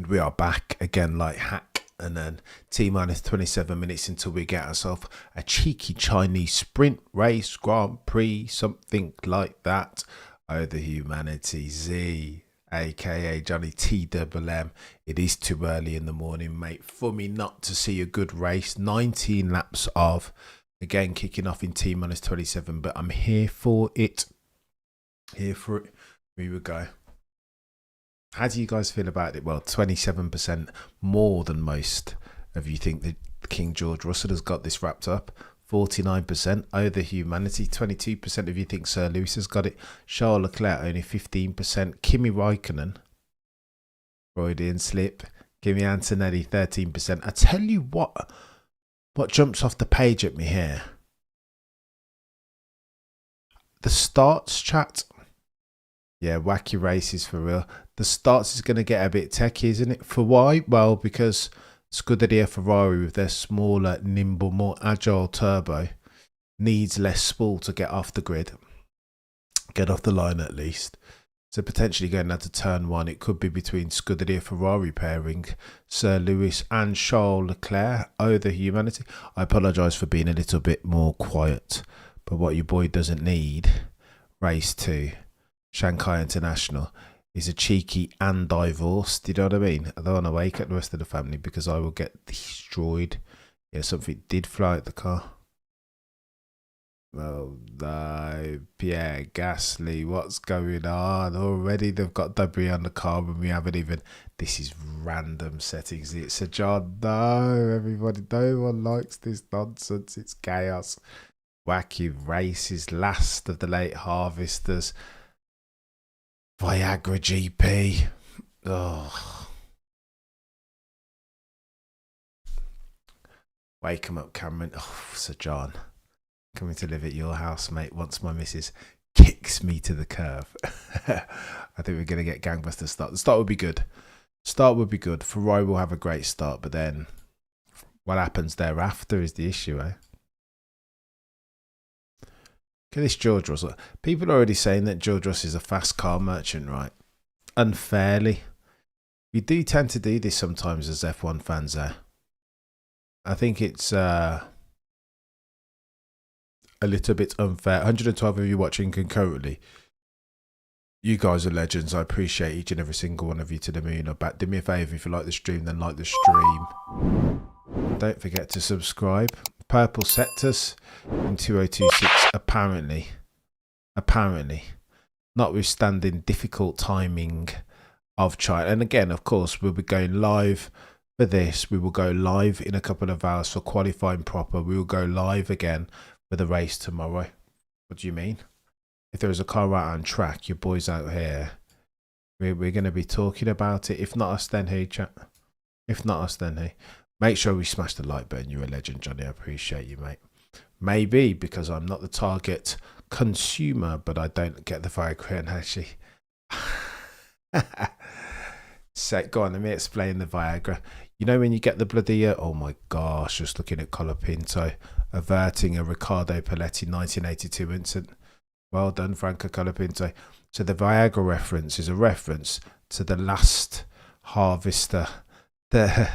We are back again like hack, and then T-minus 27 minutes until we get ourselves a cheeky Chinese sprint race, Grand Prix, something like that. Oh, the Humanity Z, aka Johnny TWM. It is too early in the morning, mate, for me not to see a good race. 19 laps of, again, kicking off in T-minus 27, but I'm here for it. Here for it. We will go. How do you guys feel about it? Well, 27% more than most of you think that King George Russell has got this wrapped up. 49%. Oh, the Humanity. 22% of you think Sir Lewis has got it. Charles Leclerc only 15%. Kimi Raikkonen, Freudian slip. Kimi Antonelli 13%. I tell you what jumps off the page at me here. The starts chat. Yeah, wacky races for real. The starts is going to get a bit techie, isn't it? For why? Well, because Scuderia Ferrari, with their smaller, nimble, more agile turbo, needs less spool to get off the grid. Get off the line at least. So potentially going down to turn one, it could be between Scuderia Ferrari pairing Sir Lewis and Charles Leclerc. Oh, the Humanity. I apologise for being a little bit more quiet. But what your boy doesn't need, race 2. Shanghai International, is a cheeky and divorced. You know what I mean? I don't want to wake up the rest of the family because I will get destroyed. Yeah, something did fly at the car. Oh no, Pierre Gasly, what's going on? Already they've got debris on the car and we haven't even. This is random settings. It's a John. No, everybody, no one likes this nonsense. It's chaos. Wacky races, last of the late harvesters. Viagra GP. Oh. Wake him up, Cameron. Oh, Sir John. Coming to live at your house, mate, once my missus kicks me to the curb. I think we're going to get gangbuster start. The start would be good. Start would be good. Ferrari will have a great start, but then what happens thereafter is the issue, eh? Look at this George Russell. People are already saying that George Russell is a fast car merchant, right? Unfairly. We do tend to do this sometimes as F1 fans there. I think it's a little bit unfair. 112 of you watching concurrently. You guys are legends. I appreciate each and every single one of you to the moon or back. Do me a favour, if you like the stream, then like the stream. Don't forget to subscribe. Purple Sectors in 2026, apparently, notwithstanding difficult timing of China. And again, of course, we'll be going live for this. We will go live in a couple of hours for qualifying proper. We will go live again for the race tomorrow. What do you mean? If there is a car out on track, your boys out here, we're going to be talking about it. If not us, then who, chat? If not us, then who? Make sure we smash the like button. You're a legend, Johnny. I appreciate you, mate. Maybe because I'm not the target consumer, but I don't get the Viagra and actually. So, go on, let me explain the Viagra. You know when you get the bloody, oh my gosh, just looking at Colapinto, averting a Riccardo Paletti 1982 incident. Well done, Franco Colapinto. So the Viagra reference is a reference to the last harvester, the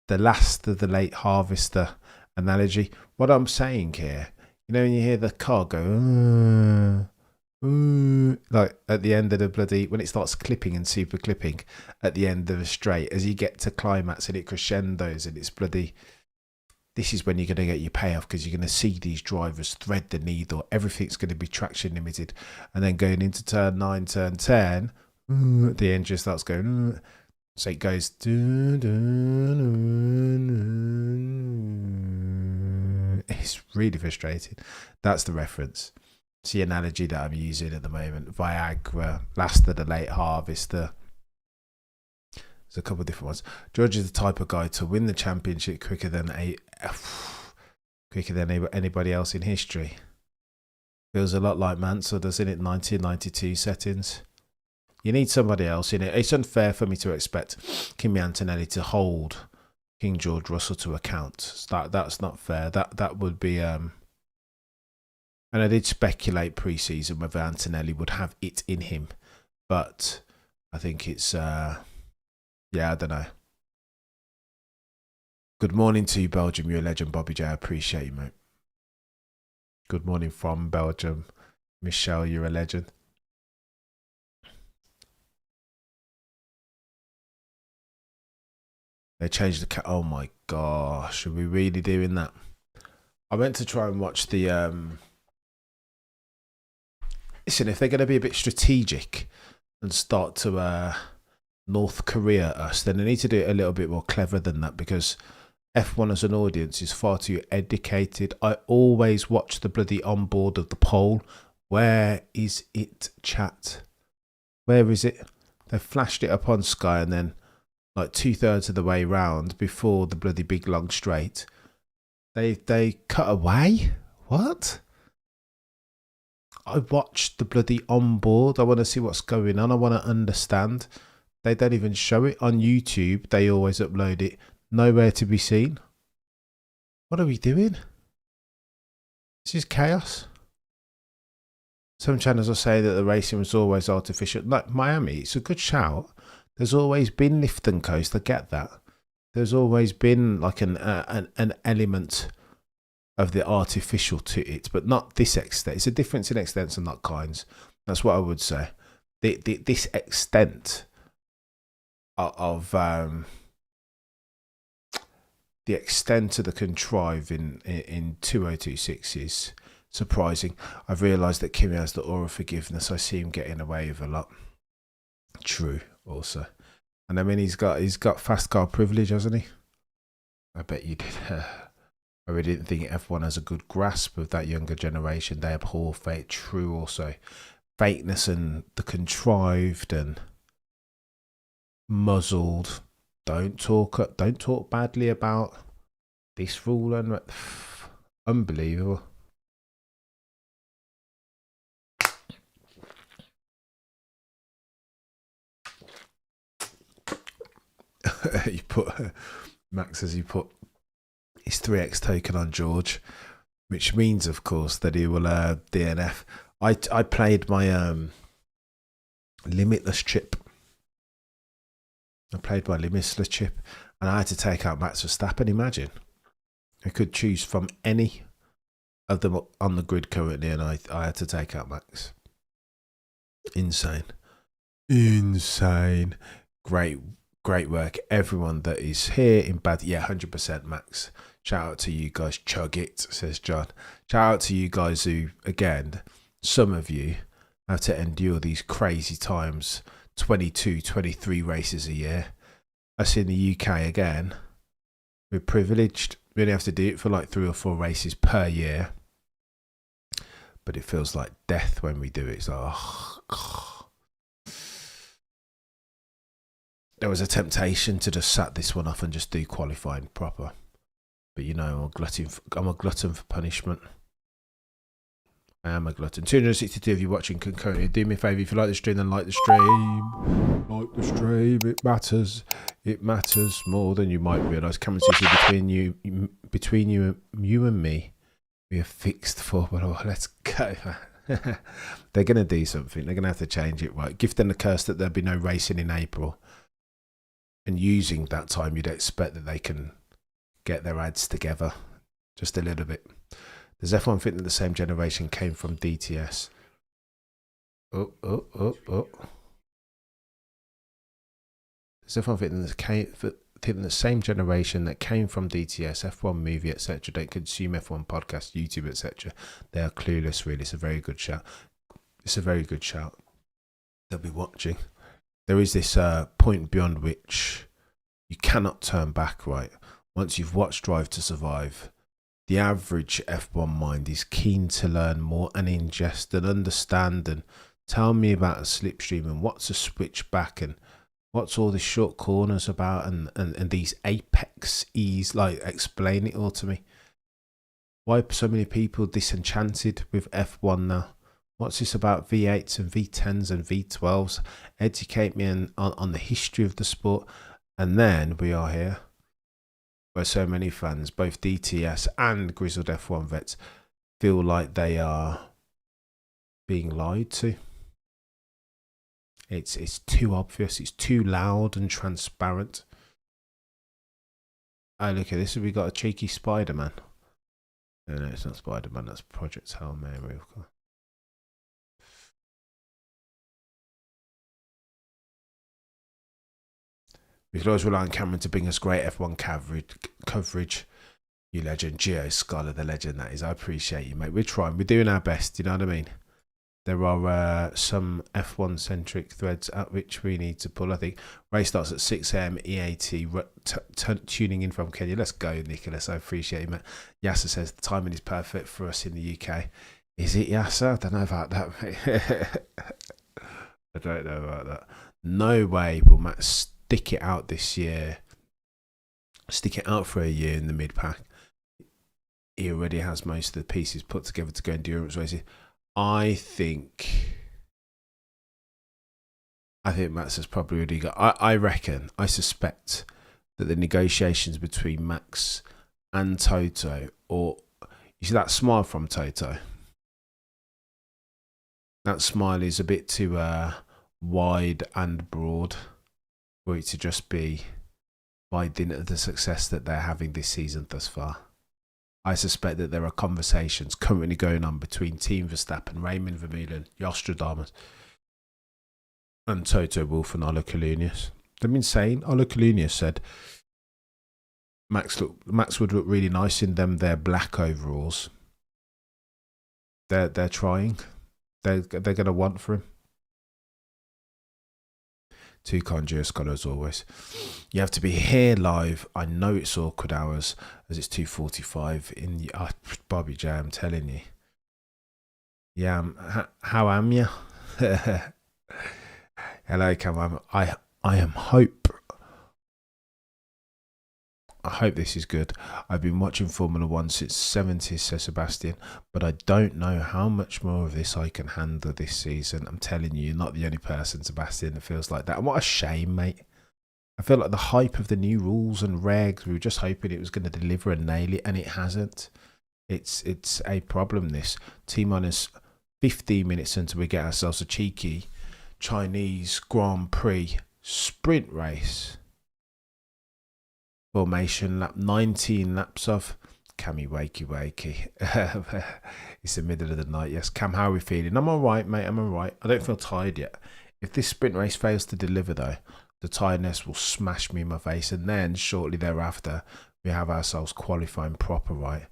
last of the late harvester analogy. What I'm saying here, you know when you hear the car go, like at the end of the bloody, when it starts clipping and super clipping at the end of a straight, as you get to climax and it crescendos and it's bloody, this is when you're going to get your payoff, because you're going to see these drivers thread the needle. Everything's going to be traction limited. And then going into turn 9, turn 10, the engine starts going, so it goes, it's really frustrating. That's the reference. It's the analogy that I'm using at the moment. Viagra, last of the late harvester. There's a couple of different ones. George is the type of guy to win the championship quicker than anybody else in history. Feels a lot like Mansell, doesn't it? 1992 settings. You need somebody else in it. It's unfair for me to expect Kimi Antonelli to hold King George Russell to account. That's not fair. That would be and I did speculate pre-season whether Antonelli would have it in him, but I think it's, yeah, I don't know. Good morning to you, Belgium. You're a legend, Bobby J. I appreciate you, mate. Good morning from Belgium. Michelle, you're a legend. They changed the cat. Oh my gosh, are we really doing that? I went to try and watch the listen, if they're going to be a bit strategic and start to North Korea us, then they need to do it a little bit more clever than that, because F1 as an audience is far too educated. I always watch the bloody onboard of the poll. Where is it, chat? Where is it? They flashed it up on Sky, and then like 2/3 of the way round, before the bloody big long straight, they cut away. What? I watched the bloody onboard. I want to see what's going on. I want to understand. They don't even show it on YouTube. They always upload it. Nowhere to be seen. What are we doing? This is chaos. Some channels will say that the racing was always artificial. Like Miami, it's a good shout. There's always been lift and coast. I get that. There's always been like an element of the artificial to it, but not this extent. It's a difference in extents and not kinds. That's what I would say. This extent of the extent of the contrive in 2026 is surprising. I've realised that Kimi has the aura of forgiveness. I see him getting away with a lot. True, also. And I mean, he's got fast car privilege, hasn't he? I bet you did. I really didn't think F1 has a good grasp of that younger generation. They abhor fate. True, also. Fakeness and the contrived and muzzled. Don't talk badly about this rule and unbelievable. You put Max says he put his 3x token on George, which means, of course, that he will DNF. I played my limitless chip. I played my limitless chip, and I had to take out Max Verstappen. Imagine, I could choose from any of them on the grid currently, and I had to take out Max. Insane. Great work, everyone that is here in bad. Yeah, 100%, Max. Shout out to you guys. Chug it, says John. Shout out to you guys who, again, some of you have to endure these crazy times. 22, 23 races a year. Us in the UK, again, we're privileged. We only have to do it for like 3 or 4 races per year. But it feels like death when we do it. It's like, oh, God. There was a temptation to just sat this one off and just do qualifying proper. But you know, I'm a glutton for punishment. I am a glutton. 262 of you watching concurrently. Do me a favour, if you like the stream, then like the stream. Like the stream. It matters. It matters more than you might realise. Cameron says between you and me, we are fixed for. Well, let's go. They're going to do something. They're going to have to change it, right? Give them the curse that there'll be no racing in April. And using that time, you'd expect that they can get their ads together just a little bit. Does everyone think that the same generation came from DTS? Does everyone think that the same generation that came from DTS, F1 movie, etc., don't consume F1 podcast, YouTube, etc., they are clueless, really? It's a very good shout. They'll be watching. There is this point beyond which you cannot turn back, right? Once you've watched Drive to Survive, the average F1 mind is keen to learn more and ingest and understand and tell me about a slipstream and what's a switchback and what's all the short corners about and these apex E's, like explain it all to me. Why are so many people disenchanted with F1 now? What's this about V8s and V10s and V12s? Educate me on the history of the sport. And then we are here, where so many fans, both DTS and grizzled F1 vets, feel like they are being lied to. It's too obvious. It's too loud and transparent. Oh, look at this. Have we got a cheeky Spider-Man? No, it's not Spider-Man. That's Project Hail Mary. We could always rely on Cameron to bring us great F1 coverage. You legend. Gio Scholar, the legend that is. I appreciate you, mate. We're trying. We're doing our best. You know what I mean? There are some F1 centric threads at which we need to pull. I think race starts at 6 a.m. EAT. Tuning in from Kenya. Let's go, Nicholas. I appreciate you, mate. Yasser says the timing is perfect for us in the UK. Is it, Yasser? I don't know about that, mate. I don't know about that. No way will Matt stick it out this year. Stick it out for a year in the mid pack. He already has most of the pieces put together to go endurance races. I think Max has probably already got. I suspect that the negotiations between Max and Toto, or you see that smile from Toto. That smile is a bit too wide and broad for it to just be by dint of the success that they're having this season thus far. I suspect that there are conversations currently going on between Team Verstappen, Raymond Vermeulen, Nostradamus, and Toto Wolff and Ola Kalunius. They've been saying, Ola Kalunius said Max would look really nice in their black overalls. They're trying. They're going to want for him. Too kind, Gio Scholar, as always. You have to be here live. I know it's awkward hours as it's 2:45 in the Bobby J. I'm telling you. Yeah, how am you? Hello, Cam. I am hope. I hope this is good. I've been watching Formula One since 70s, says Sebastian, but I don't know how much more of this I can handle this season. I'm telling you, you're not the only person, Sebastian, that feels like that. And what a shame, mate. I feel like the hype of the new rules and regs, we were just hoping it was going to deliver and nail it, and it hasn't. It's a problem, this. T-minus 15 minutes until we get ourselves a cheeky Chinese Grand Prix sprint race. Formation lap, 19 laps off. Cammy, wakey. It's the middle of the night. Yes, Cam, how are we feeling? I'm all right, mate. I'm all right. I don't feel tired yet. If this sprint race fails to deliver, though, the tiredness will smash me in my face. And then, shortly thereafter, we have ourselves qualifying proper, right?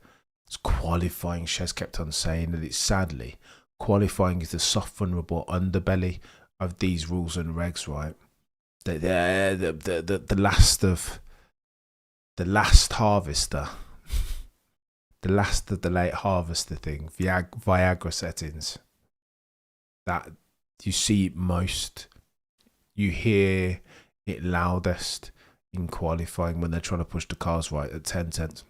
It's qualifying. Shez kept on saying that it's sadly, qualifying is the soft, vulnerable underbelly of these rules and regs, right? The last of... The last harvester, the last of the late harvester thing, Viagra settings. That you see it most, you hear it loudest in qualifying when they're trying to push the cars right at 10 tenths.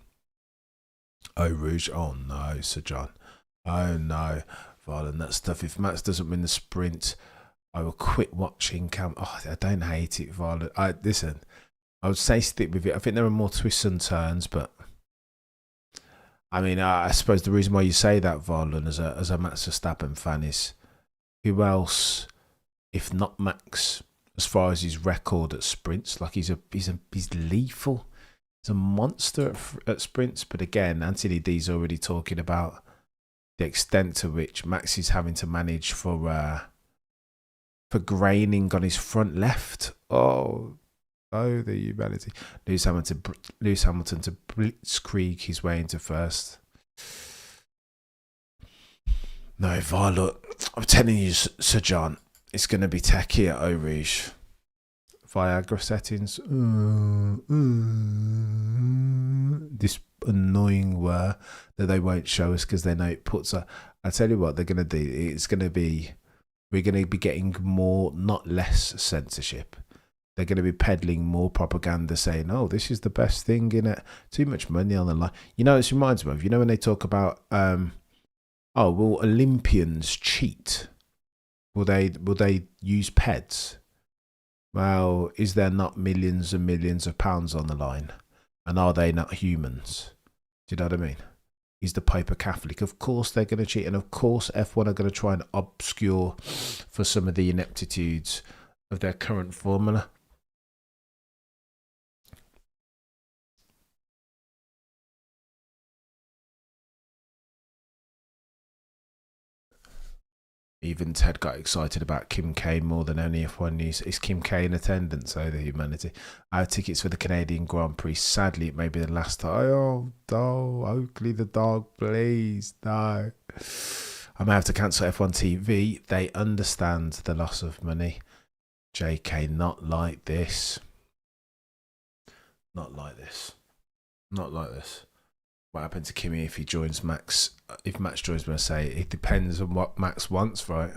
Oh, Rouge, oh no, Sir John, oh no, Varlin, that stuff. If Max doesn't win the sprint, I will quit watching Cam. Oh, I don't hate it, Varlin. Listen. I would say stick with it. I think there are more twists and turns, but I mean, I suppose the reason why you say that, Varlin, as a Max Verstappen fan, is who else, if not Max, as far as his record at sprints? Like he's lethal. He's a monster at sprints. But again, Anthony D's already talking about the extent to which Max is having to manage for graining on his front left. Oh, the humanity. Lewis Hamilton to blitzkrieg his way into first. No, Varlot, I'm telling you, Sir John, it's going to be techie at Eau Rouge. Viagra settings. This annoying whir that they won't show us because they know it puts a... I tell you what they're going to do. It's going to be... We're going to be getting more, not less censorship. They're going to be peddling more propaganda saying, oh, this is the best thing in it. Too much money on the line. You know, it reminds me of, you know, when they talk about, will Olympians cheat? Will they use pets? Well, is there not millions and millions of pounds on the line? And are they not humans? Do you know what I mean? Is the Pope a Catholic? Of course they're going to cheat. And of course F1 are going to try and obscure for some of the ineptitudes of their current formula. Even Ted got excited about Kim K more than any F1 news. Is Kim K in attendance? Oh, the humanity. Our tickets for the Canadian Grand Prix. Sadly, it may be the last time. Oh, no, Oakley the dog, please, no. I may have to cancel F1 TV. They understand the loss of money. JK, not like this. Not like this. Not like this. What happened to Kimi if he joins Max? If Max joins Mercedes, it depends on what Max wants, right?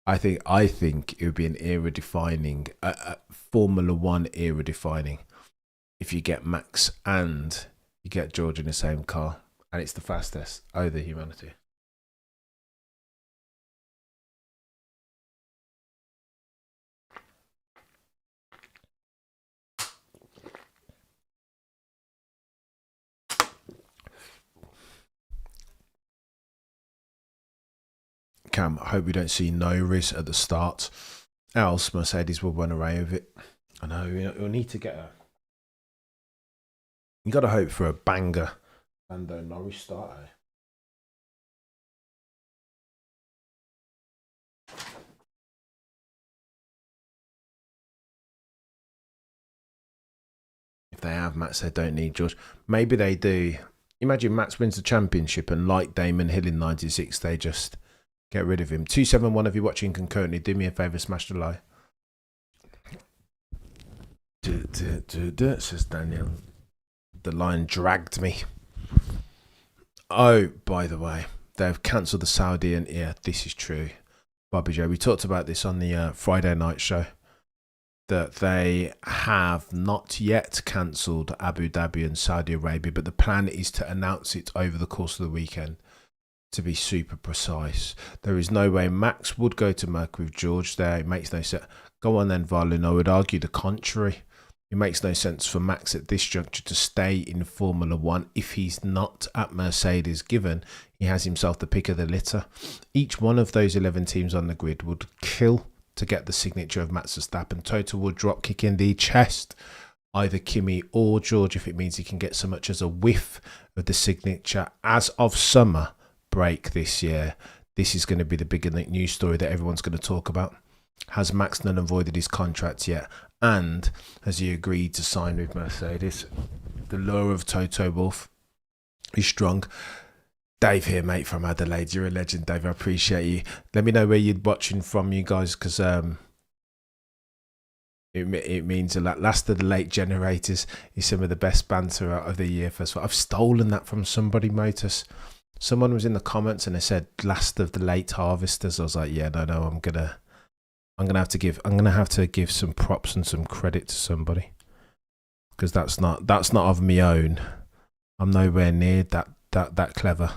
I think it would be an era defining, Formula One era defining, if you get Max and you get George in the same car, and it's the fastest. Oh, the humanity. Cam, I hope we don't see Norris at the start, else Mercedes will run away with it. I know, you'll need to get a. You got to hope for a banger Lando Norris start. If they have Max, they don't need George. Maybe they do. Imagine Max wins the championship and like Damon Hill in '96, they just get rid of him. 271 if you're watching concurrently, do me a favour, smash the like. Says Daniel. The line dragged me. Oh, by the way, they've cancelled the Saudi, and yeah, this is true. Bobby Joe, we talked about this on the Friday night show, that they have not yet cancelled Abu Dhabi and Saudi Arabia, but the plan is to announce it over the course of the weekend. To be super precise, there is no way Max would go to Merc with George there. It makes no sense. Go on then, Varlin. I would argue the contrary. It makes no sense for Max at this juncture to stay in Formula One if he's not at Mercedes, given he has himself the pick of the litter. Each one of those 11 teams on the grid would kill to get the signature of Max Verstappen. Toto would drop kick in the chest either Kimi or George if it means he can get so much as a whiff of the signature. As of summer break this year, this is going to be the bigger news story that everyone's going to talk about. Has Max null and voided his contract yet? And has he agreed to sign with Mercedes? The lure of Toto Wolff is strong. Dave here, mate, from Adelaide. You're a legend, Dave. I appreciate you. Let me know where you're watching from, you guys, because it means a lot. Last of the late generators is some of the best banter out of the year. First of all, I've stolen that from somebody, Motus. Someone was in the comments and they said last of the late harvesters. I was like, yeah, no, I'm gonna have to give some props and some credit to somebody, because that's not of my own. I'm nowhere near that clever.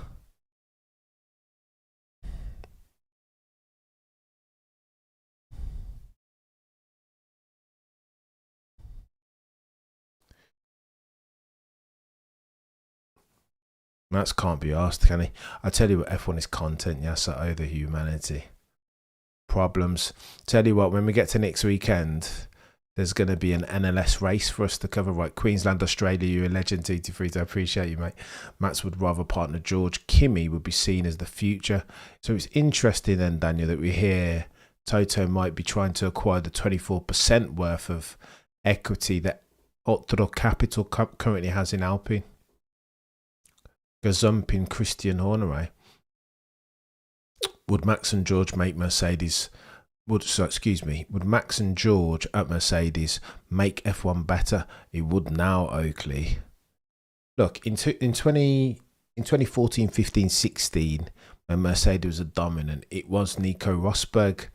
Max can't be asked, can he? I tell you what, F1 is content, yes, I owe the humanity. Problems. Tell you what, when we get to next weekend, there's going to be an NLS race for us to cover. Right, Queensland, Australia, you're a legend, TT3. I appreciate you, mate. Max would rather partner George. Kimi would be seen as the future. So it's interesting then, Daniel, that we hear Toto might be trying to acquire the 24% worth of equity that Otro Capital currently has in Alpine. Gazumping Christian Horner. Would Max and George make Mercedes? Would Max and George at Mercedes make F1 better? It would now, Oakley. Look, in 2014, 15, 16, when Mercedes was a dominant, it was Nico Rosberg.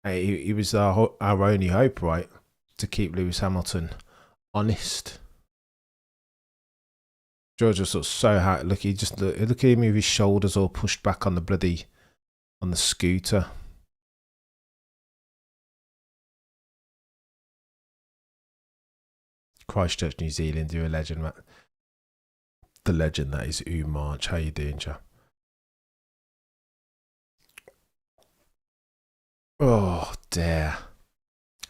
He was our only hope, right, to keep Lewis Hamilton honest. George was so hard. Look at him with his shoulders all pushed back on the scooter. Christchurch, New Zealand, you're a legend, Matt. The legend that is March. How you doing, Joe? Oh dear.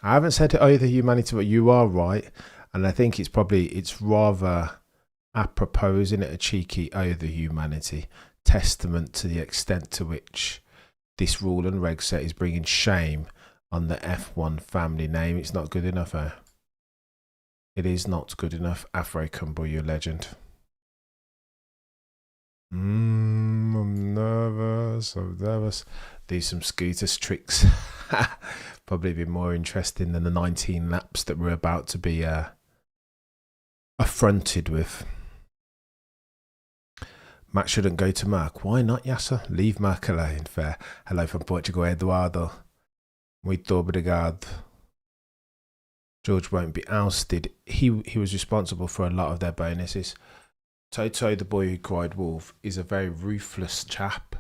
I haven't said either humanity, but you are right. And I think it's rather apropos, isn't it? A cheeky either humanity. Testament to the extent to which this rule and reg set is bringing shame on the F1 family name. It's not good enough, eh? It is not good enough. Afro Cumbo, you legend. I'm nervous. Do some scooters tricks. Probably be more interesting than the 19 laps that we're about to be affronted with. Matt shouldn't go to Mark. Why not, Yasser? Leave Mark alone. Fair. Hello from Portugal, Eduardo. Muito obrigado. George won't be ousted. He was responsible for a lot of their bonuses. Toto, the boy who cried wolf, is a very ruthless chap.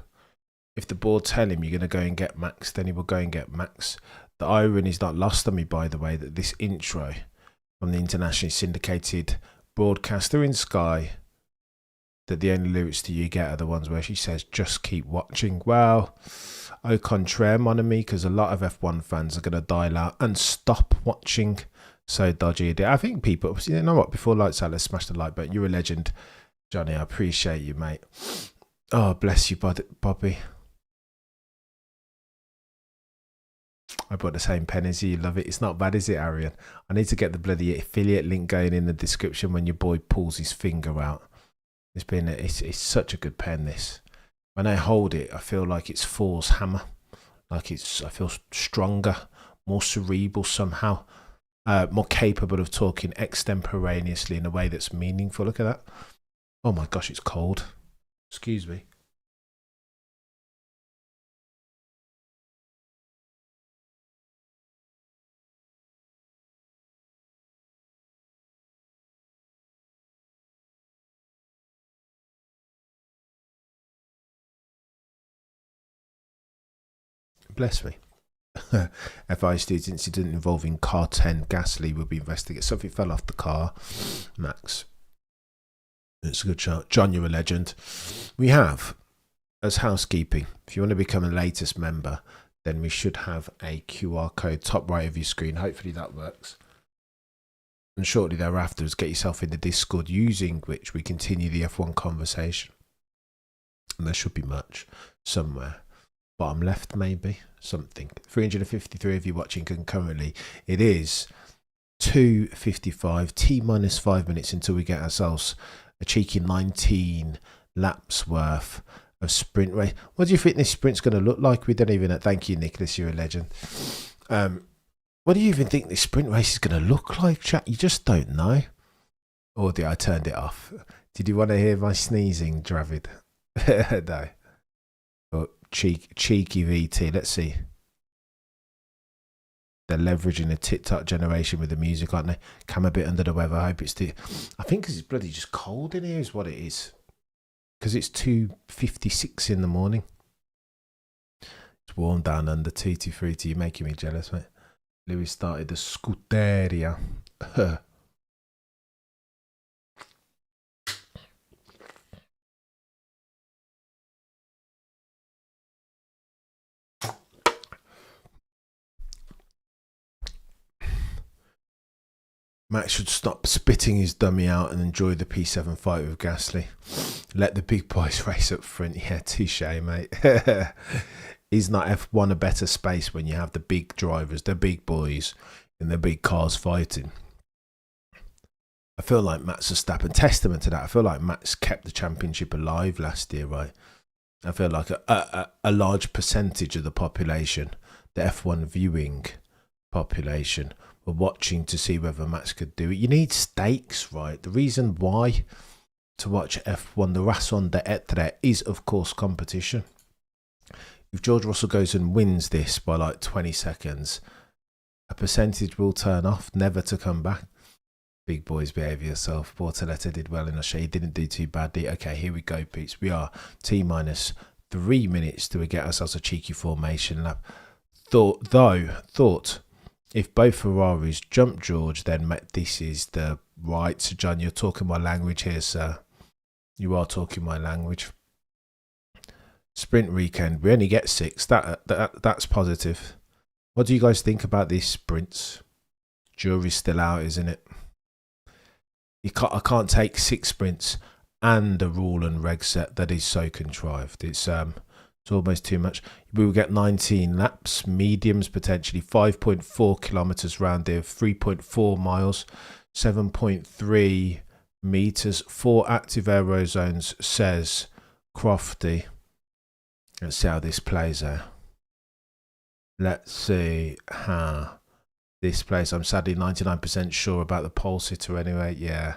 If the board tell him you're going to go and get Max, then he will go and get Max. The irony is not lost on me, by the way, that this intro from the internationally syndicated broadcaster in Sky, that the only lyrics that you get are the ones where she says, just keep watching. Well, au contraire, mon ami, because a lot of F1 fans are going to dial out and stop watching. So dodgy. I think people, you know what, before lights out, let's smash the like button. You're a legend, Johnny. I appreciate you, mate. Oh, bless you, Bobby. I bought the same pen as you. Love it. It's not bad, is it, Arian? I need to get the bloody affiliate link going in the description when your boy pulls his finger out. It's such a good pen, this. When I hold it, I feel like it's Thor's hammer. I feel stronger, more cerebral somehow. More capable of talking extemporaneously in a way that's meaningful. Look at that. Oh my gosh, it's cold. Excuse me. Bless me. FI students incident involving car 10 Gasly will be investigated. Something fell off the car. Max. It's a good shot. John, you're a legend. We have, as housekeeping, if you want to become a latest member, then we should have a QR code top right of your screen. Hopefully that works. And shortly thereafter, get yourself in the Discord, using which we continue the F1 conversation. And there should be much somewhere. Bottom left, maybe. Something. 353 of you watching concurrently. It is 2:55, T minus 5 minutes until we get ourselves a cheeky 19 laps worth of sprint race. What do you think this sprint's going to look like? We don't even know. Thank you, Nicholas. You're a legend. What do you even think this sprint race is going to look like, chat? You just don't know. Or did I turned it off? Did you want to hear my sneezing, Dravid? No. But cheeky VT. Let's see. They're leveraging the TikTok generation with the music, aren't they? Come a bit under the weather. I hope it's I think because it's bloody just cold in here is what it is. Because it's 2:56 in the morning. It's warm down under 223. You're making me jealous, mate. Lewis started the Scuderia. Max should stop spitting his dummy out and enjoy the P7 fight with Gasly. Let the big boys race up front. Yeah, touche, mate. Is not F1 a better space when you have the big drivers, the big boys, in the big cars fighting? I feel like Max Verstappen, testament to that, I feel like Max kept the championship alive last year, right? I feel like a large percentage of the population, the F1 viewing population, were watching to see whether Max could do it. You need stakes, right? The reason why to watch F1, the raison d'etre, is of course competition. If George Russell goes and wins this by like 20 seconds, a percentage will turn off, never to come back. Big boys, behave yourself. Bortoletta did well in Australia. He didn't do too badly. Okay, here we go, Pete's. We are T minus 3 minutes till we get ourselves a cheeky formation lap. Thought if both Ferraris jump George, then this is the right. So, John, you're talking my language here, sir. You are talking my language. Sprint weekend, we only get 6. That's positive. What do you guys think about these sprints? Jury's still out, isn't it? I can't take 6 sprints and a rule and reg set that is so contrived. It's almost too much. We will get 19 laps, mediums potentially 5.4 kilometers round here, 3.4 miles, 7.3 meters, 4 active aero zones, says Crofty. Let's see how this plays out. Let's see how this plays. I'm sadly 99% sure about the pole sitter anyway. Yeah.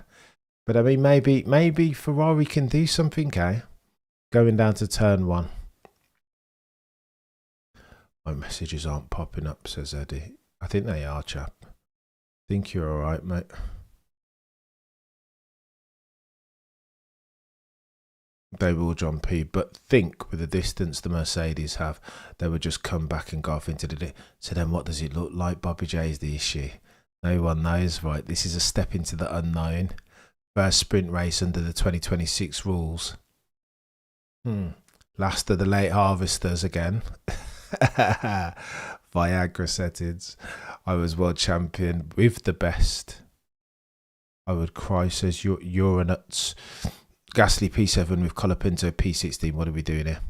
But I mean, maybe Ferrari can do something, eh? Going down to turn 1. My messages aren't popping up, says Eddie. I think they are, chap. I think you're all right, mate. They will, John P. But think with the distance the Mercedes have, they would just come back and go off into the... So then what does it look like? Bobby J is the issue. No one knows, right? This is a step into the unknown. First sprint race under the 2026 rules. Last of the late harvesters again. Viagra settings. I was world champion with the best. I would cry, says you're nuts. Gasly P7 with Colapinto P16. What are we doing here?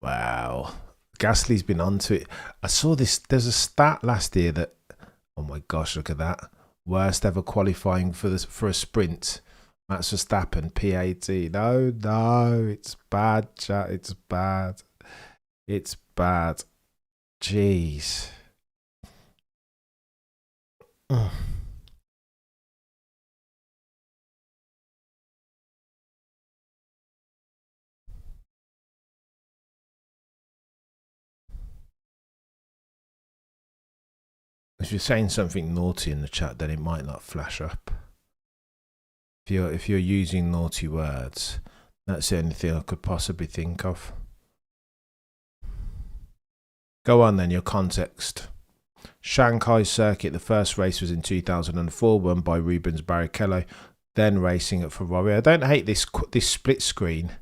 Wow. Gasly's been onto it. I saw this. There's a stat last year that, oh my gosh, look at that. Worst ever qualifying for a sprint. Max Verstappen, P18. No, it's bad, chat. It's bad. It's bad. Jeez. If you're saying something naughty in the chat, then it might not flash up. If you're using naughty words, that's the only thing I could possibly think of. Go on then, your context. Shanghai circuit, the first race was in 2004, won by Rubens Barrichello, then racing at Ferrari. I don't hate this split screen,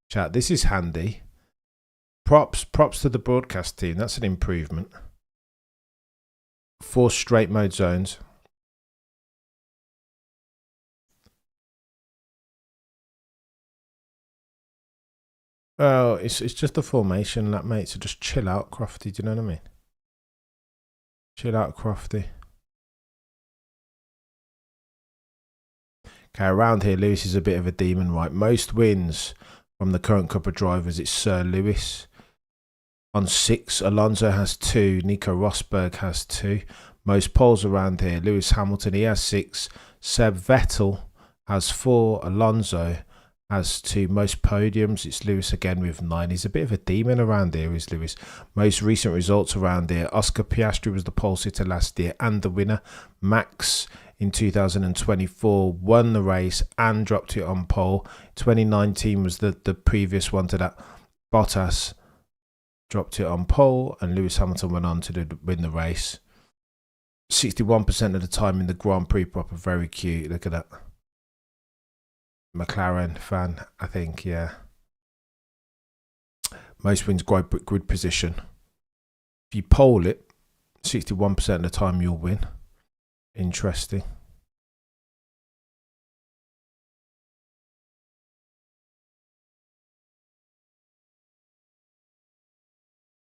chat. This is handy. Props to the broadcast team. That's an improvement. 4 straight mode zones. Oh, it's just a formation, that mate. So just chill out, Crofty. Do you know what I mean? Chill out, Crofty. Okay, around here, Lewis is a bit of a demon, right? Most wins from the current couple of drivers, it's Sir Lewis on 6. Alonso has 2. Nico Rosberg has 2. Most poles around here, Lewis Hamilton, he has 6. Seb Vettel has 4. Alonso has 2. Most podiums, it's Lewis again with 9. He's a bit of a demon around here, is Lewis. Most recent results around here, Oscar Piastri was the pole sitter last year and the winner. Max in 2024 won the race and dropped it on pole. 2019 was the previous one to that. Bottas dropped it on pole and Lewis Hamilton went on to win the race. 61% of the time in the Grand Prix proper. Very cute. Look at that. McLaren fan, I think, yeah. Most wins grid position. If you poll it, 61% of the time you'll win. Interesting.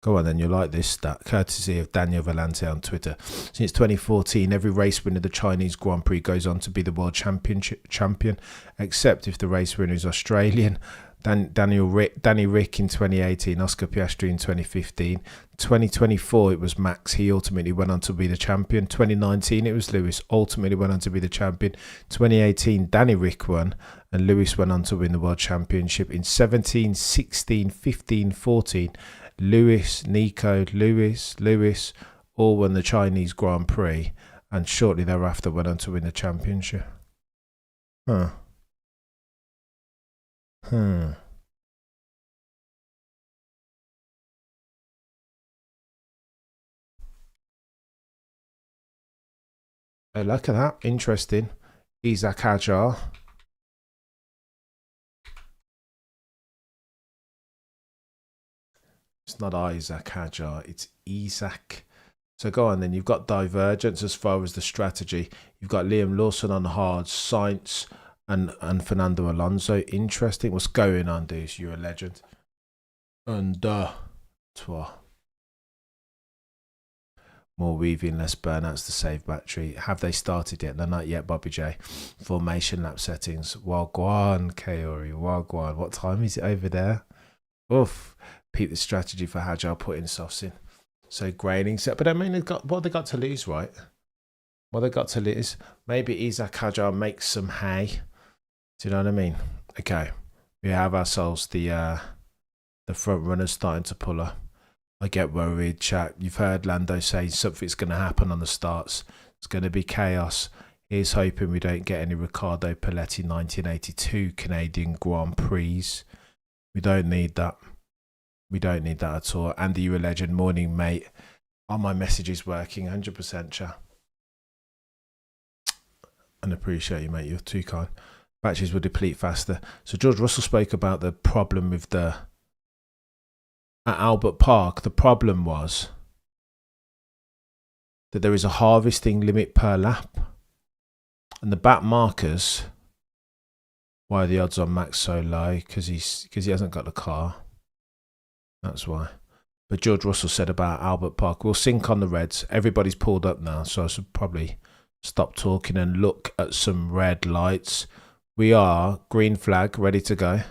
Go on then, you'll like this stat, courtesy of Daniel Vellante on Twitter. Since 2014, every race winner of the Chinese Grand Prix goes on to be the world champion, except if the race winner is Australian. Danny Rick in 2018, Oscar Piastri in 2015. 2024, it was Max. He ultimately went on to be the champion. 2019, it was Lewis. Ultimately went on to be the champion. 2018, Danny Rick won, and Lewis went on to win the world championship. In 17, 16, 15, 14, Lewis, Nico, Lewis all won the Chinese Grand Prix, and shortly thereafter went on to win the championship. Hey, look at that. Interesting. Isaac Hajar. It's not Isaac Hajar, it's Isaac. So go on then. You've got divergence as far as the strategy. You've got Liam Lawson on hard, Sainz and Fernando Alonso. Interesting. What's going on, dudes? You're a legend. And toi. More weaving, less burnouts to save battery. Have they started yet? No, not yet, Bobby J. Formation lap settings. Wagwan, Kaori. Wagwan. What time is it over there? Oof. Peep the strategy for Hajar putting softs in. So graining set. But I mean, what they got to lose, right? What they got to lose? Maybe Isaac Hajar makes some hay. Do you know what I mean? Okay. We have ourselves the front runners starting to pull up. I get worried, chat. You've heard Lando say something's going to happen on the starts. It's going to be chaos. Here's hoping we don't get any Riccardo Paletti 1982 Canadian Grand Prix. We don't need that. We don't need that at all. Andy, you're a legend. Morning, mate. Are my messages working? 100%, chat. And appreciate you, mate. You're too kind. Batteries will deplete faster. So George Russell spoke about the problem with at Albert Park. The problem was that there is a harvesting limit per lap. And the back markers, why are the odds on Max so low? Because he hasn't got the car. That's why. But George Russell said about Albert Park, we'll sync on the reds. Everybody's pulled up now, so I should probably stop talking and look at some red lights. We are green flag, ready to go.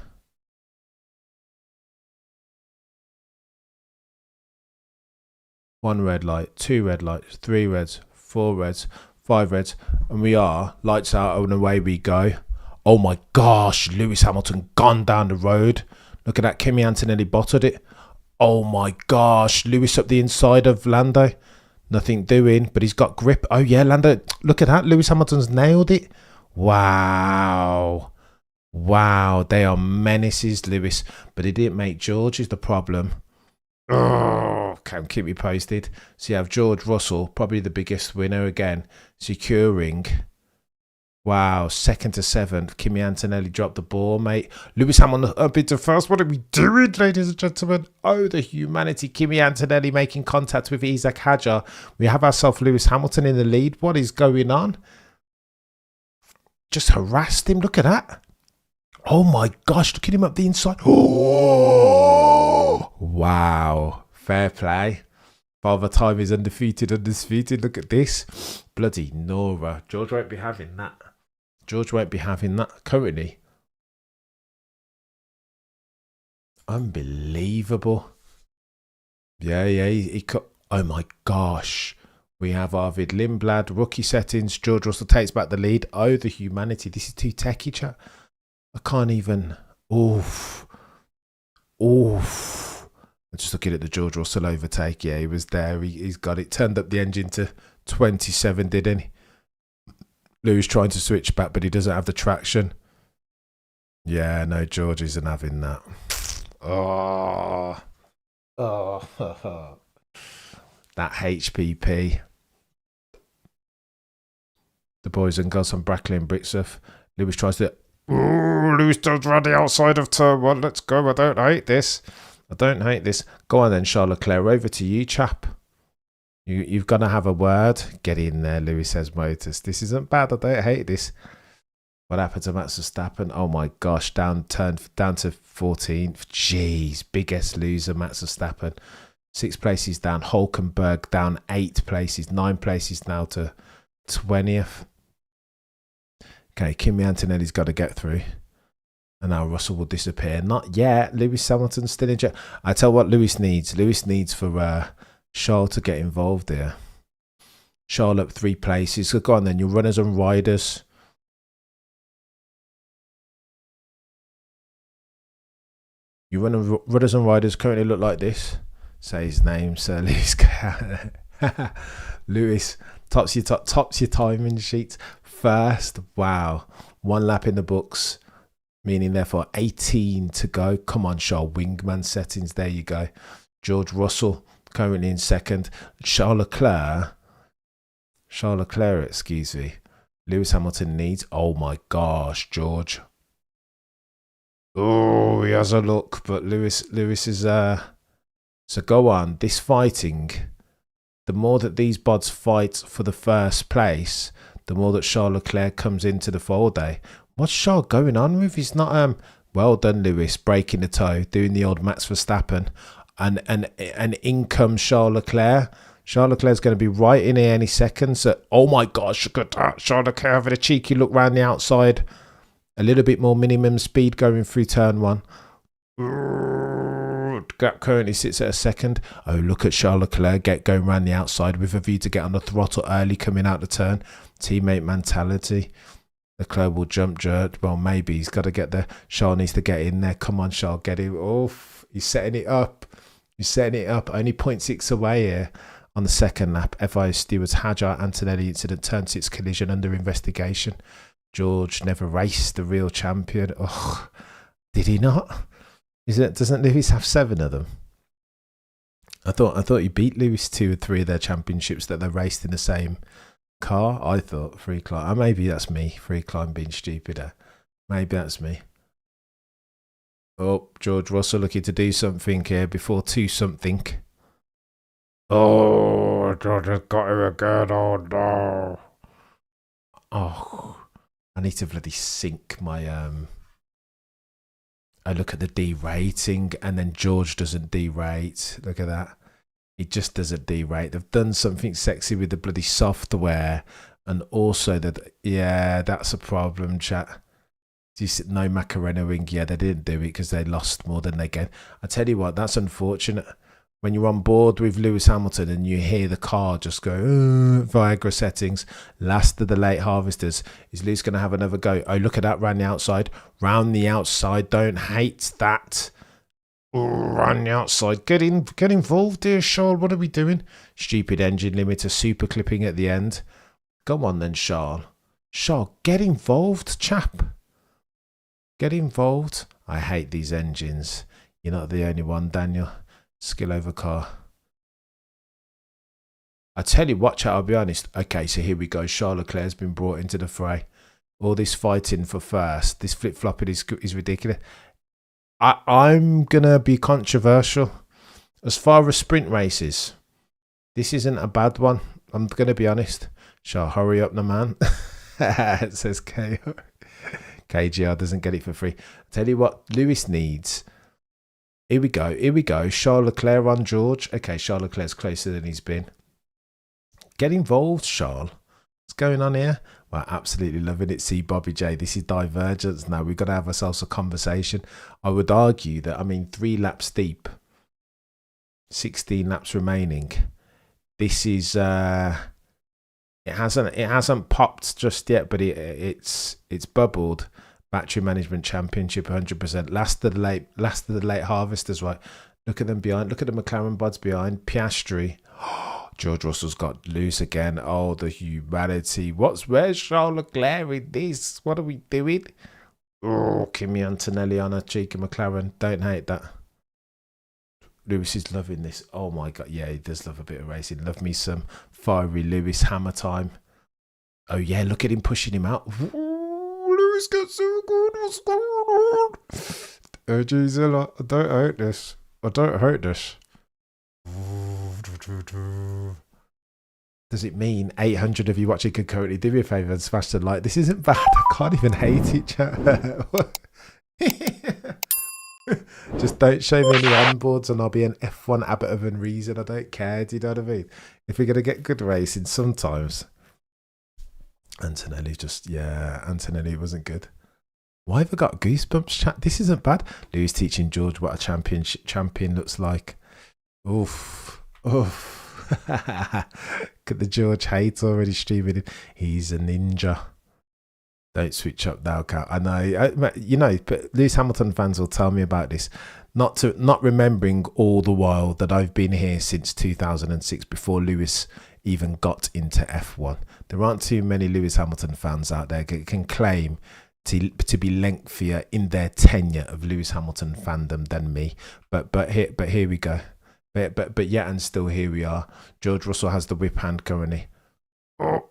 One red light, two red lights, three reds, four reds, five reds, and we are lights out and away we go. Oh my gosh, Lewis Hamilton gone down the road. Look at that, Kimi Antonelli bottled it. Oh my gosh, Lewis up the inside of Lando. Nothing doing, but he's got grip. Oh yeah, Lando, look at that. Lewis Hamilton's nailed it. Wow. Wow, they are menaces, Lewis. But he didn't make George is the problem. Oh, can keep me posted. So you have George Russell, probably the biggest winner again, securing. Wow, 2nd to 7th. Kimi Antonelli dropped the ball, mate. Lewis Hamilton up into first. What are we doing, ladies and gentlemen? Oh, the humanity. Kimi Antonelli making contact with Isaac Hajar. We have ourselves Lewis Hamilton in the lead. What is going on? Just harassed him. Look at that. Oh my gosh, look at him up the inside. Oh, wow. Fair play. Father Time is undefeated. Look at this. Bloody Nora. George won't be having that. George won't be having that currently. Unbelievable. Yeah, he cut. Oh my gosh. We have Arvid Lindblad, rookie settings. George Russell takes back the lead. Oh, the humanity. This is too techie, chat. I can't even. Oof. I'm just looking at the George Russell overtake. Yeah, he was there. He's got it. Turned up the engine to 27, didn't he? Lewis trying to switch back, but he doesn't have the traction. Yeah, no, George isn't having that. Oh. That HPP. The boys and girls on Brackley and Brixworth. Lewis tries to. Ooh, Lewis does run the outside of turn one. Let's go. I don't hate this. Go on then, Charles Leclerc. Over to you, chap. You've got to have a word. Get in there, Lewis says Motors. This isn't bad. I don't hate this. What happened to Max Verstappen? Oh my gosh, down to 14th. Jeez, biggest loser, Max Verstappen. 6 places down. Hulkenberg down 8 places. 9 places now to 20th. Okay, Kimi Antonelli's got to get through. And now Russell will disappear. Not yet. Lewis Hamilton's still in jet. I tell what Lewis needs. Lewis needs for Charles to get involved here. Charles up 3 places. So go on then. Your runners and riders. Your runners and riders currently look like this. Say his name, Sir Lewis. Lewis tops your timing sheets first. Wow. 1 lap in the books. Meaning therefore 18 to go. Come on, Charles. Wingman settings. There you go. George Russell currently in 2nd. Charles Leclerc, excuse me. Lewis Hamilton needs. Oh my gosh, George. Oh, he has a look, but Lewis is So go on. This fighting, the more that these bods fight for the first place, the more that Charles Leclerc comes into the fold. What's Charles going on with? He's not well done, Lewis, breaking the toe, doing the old Max Verstappen, and in comes Charles Leclerc. Charles Leclerc's going to be right in here any second. So, oh my gosh, look at that. Charles Leclerc having a cheeky look round the outside. A little bit more minimum speed going through turn one. Gap currently sits at a second. Oh, look at Charles Leclerc going round the outside with a view to get on the throttle early coming out the turn. Teammate mentality. Leclerc will jump jerk. Well, maybe he's got to get there. Charles needs to get in there. Come on, Charles, get him. Oh, he's setting it up. He's setting it up. Only 0.6 away here on the second lap. FIA stewards Hadjar Antonelli incident turn 6 collision under investigation. George never raced, the real champion. Oh, did he not? Doesn't Lewis have 7 of them? I thought he beat Lewis 2 or 3 of their championships that they raced in the same car. I thought free climb. Maybe that's me. Free climb being stupider. Maybe that's me. Oh, George Russell looking to do something here before 2 something. Oh, George has got him again. Oh no. Oh, I need to bloody sync my I look at the D-rating and then George doesn't D-rate. Look at that. He just doesn't D-rate. They've done something sexy with the bloody software. And also that, yeah, that's a problem, chat. No Macarena ring. Yeah, they didn't do it because they lost more than they gained. I tell you what, that's unfortunate. When you're on board with Lewis Hamilton and you hear the car just go, Viagra settings, last of the late harvesters, is Lewis going to have another go? Oh, look at that, round the outside. Round the outside, don't hate that. Round the outside. Get involved here, Charles. What are we doing? Stupid engine limiter, super clipping at the end. Go on then, Charles. Charles, get involved, chap. Get involved. I hate these engines. You're not the only one, Daniel. Skill over car. I tell you what, chat, I'll be honest. Okay, so here we go. Charles Leclerc's been brought into the fray. All this fighting for first, this flip-flopping is ridiculous. I'm going to be controversial. As far as sprint races, this isn't a bad one. I'm going to be honest. Charles, hurry up, no man. It says KO. KGR doesn't get it for free. I tell you what, Lewis needs... Here we go. Charles Leclerc on George. Okay, Charles Leclerc's closer than he's been. Get involved, Charles. What's going on here? Well, absolutely loving it. See, Bobby J, this is divergence now. We've got to have ourselves a conversation. I would argue that, 3 laps deep, 16 laps remaining. This is, it hasn't popped just yet, but it's bubbled. Battery Management Championship 100%. Last of the late harvesters, right? Look at them behind. Look at the McLaren buds behind. Piastri. George Russell's got loose again. Oh, the humanity. Where's Charles Leclerc in this? What are we doing? Oh, Kimi Antonelli on a cheeky McLaren. Don't hate that. Lewis is loving this. Oh my God. Yeah, he does love a bit of racing. Love me some fiery Lewis hammer time. Oh yeah, look at him pushing him out. Lewis gets so good. What's going on? Oh jeez, I don't hate this. Does it mean 800 of you watching could currently do me a favour and smash the like? This isn't bad. I can't even hate it, chat. Just don't show me any onboards and I'll be an F1 Abbott of Unreason. I don't care. Do you know what I mean? If we're going to get good racing, sometimes. Antonelli Antonelli wasn't good. Why have I got goosebumps, chat? This isn't bad. Louis teaching George what a champion looks like. Oof. Look at the George hate already streaming in. He's a ninja. Don't switch up now, Cal. I know, but Lewis Hamilton fans will tell me about this. Not remembering all the while that I've been here since 2006, before Lewis even got into F1. There aren't too many Lewis Hamilton fans out there that can claim to be lengthier in their tenure of Lewis Hamilton fandom than me. But here we go. But yet and still here we are. George Russell has the whip hand currently. That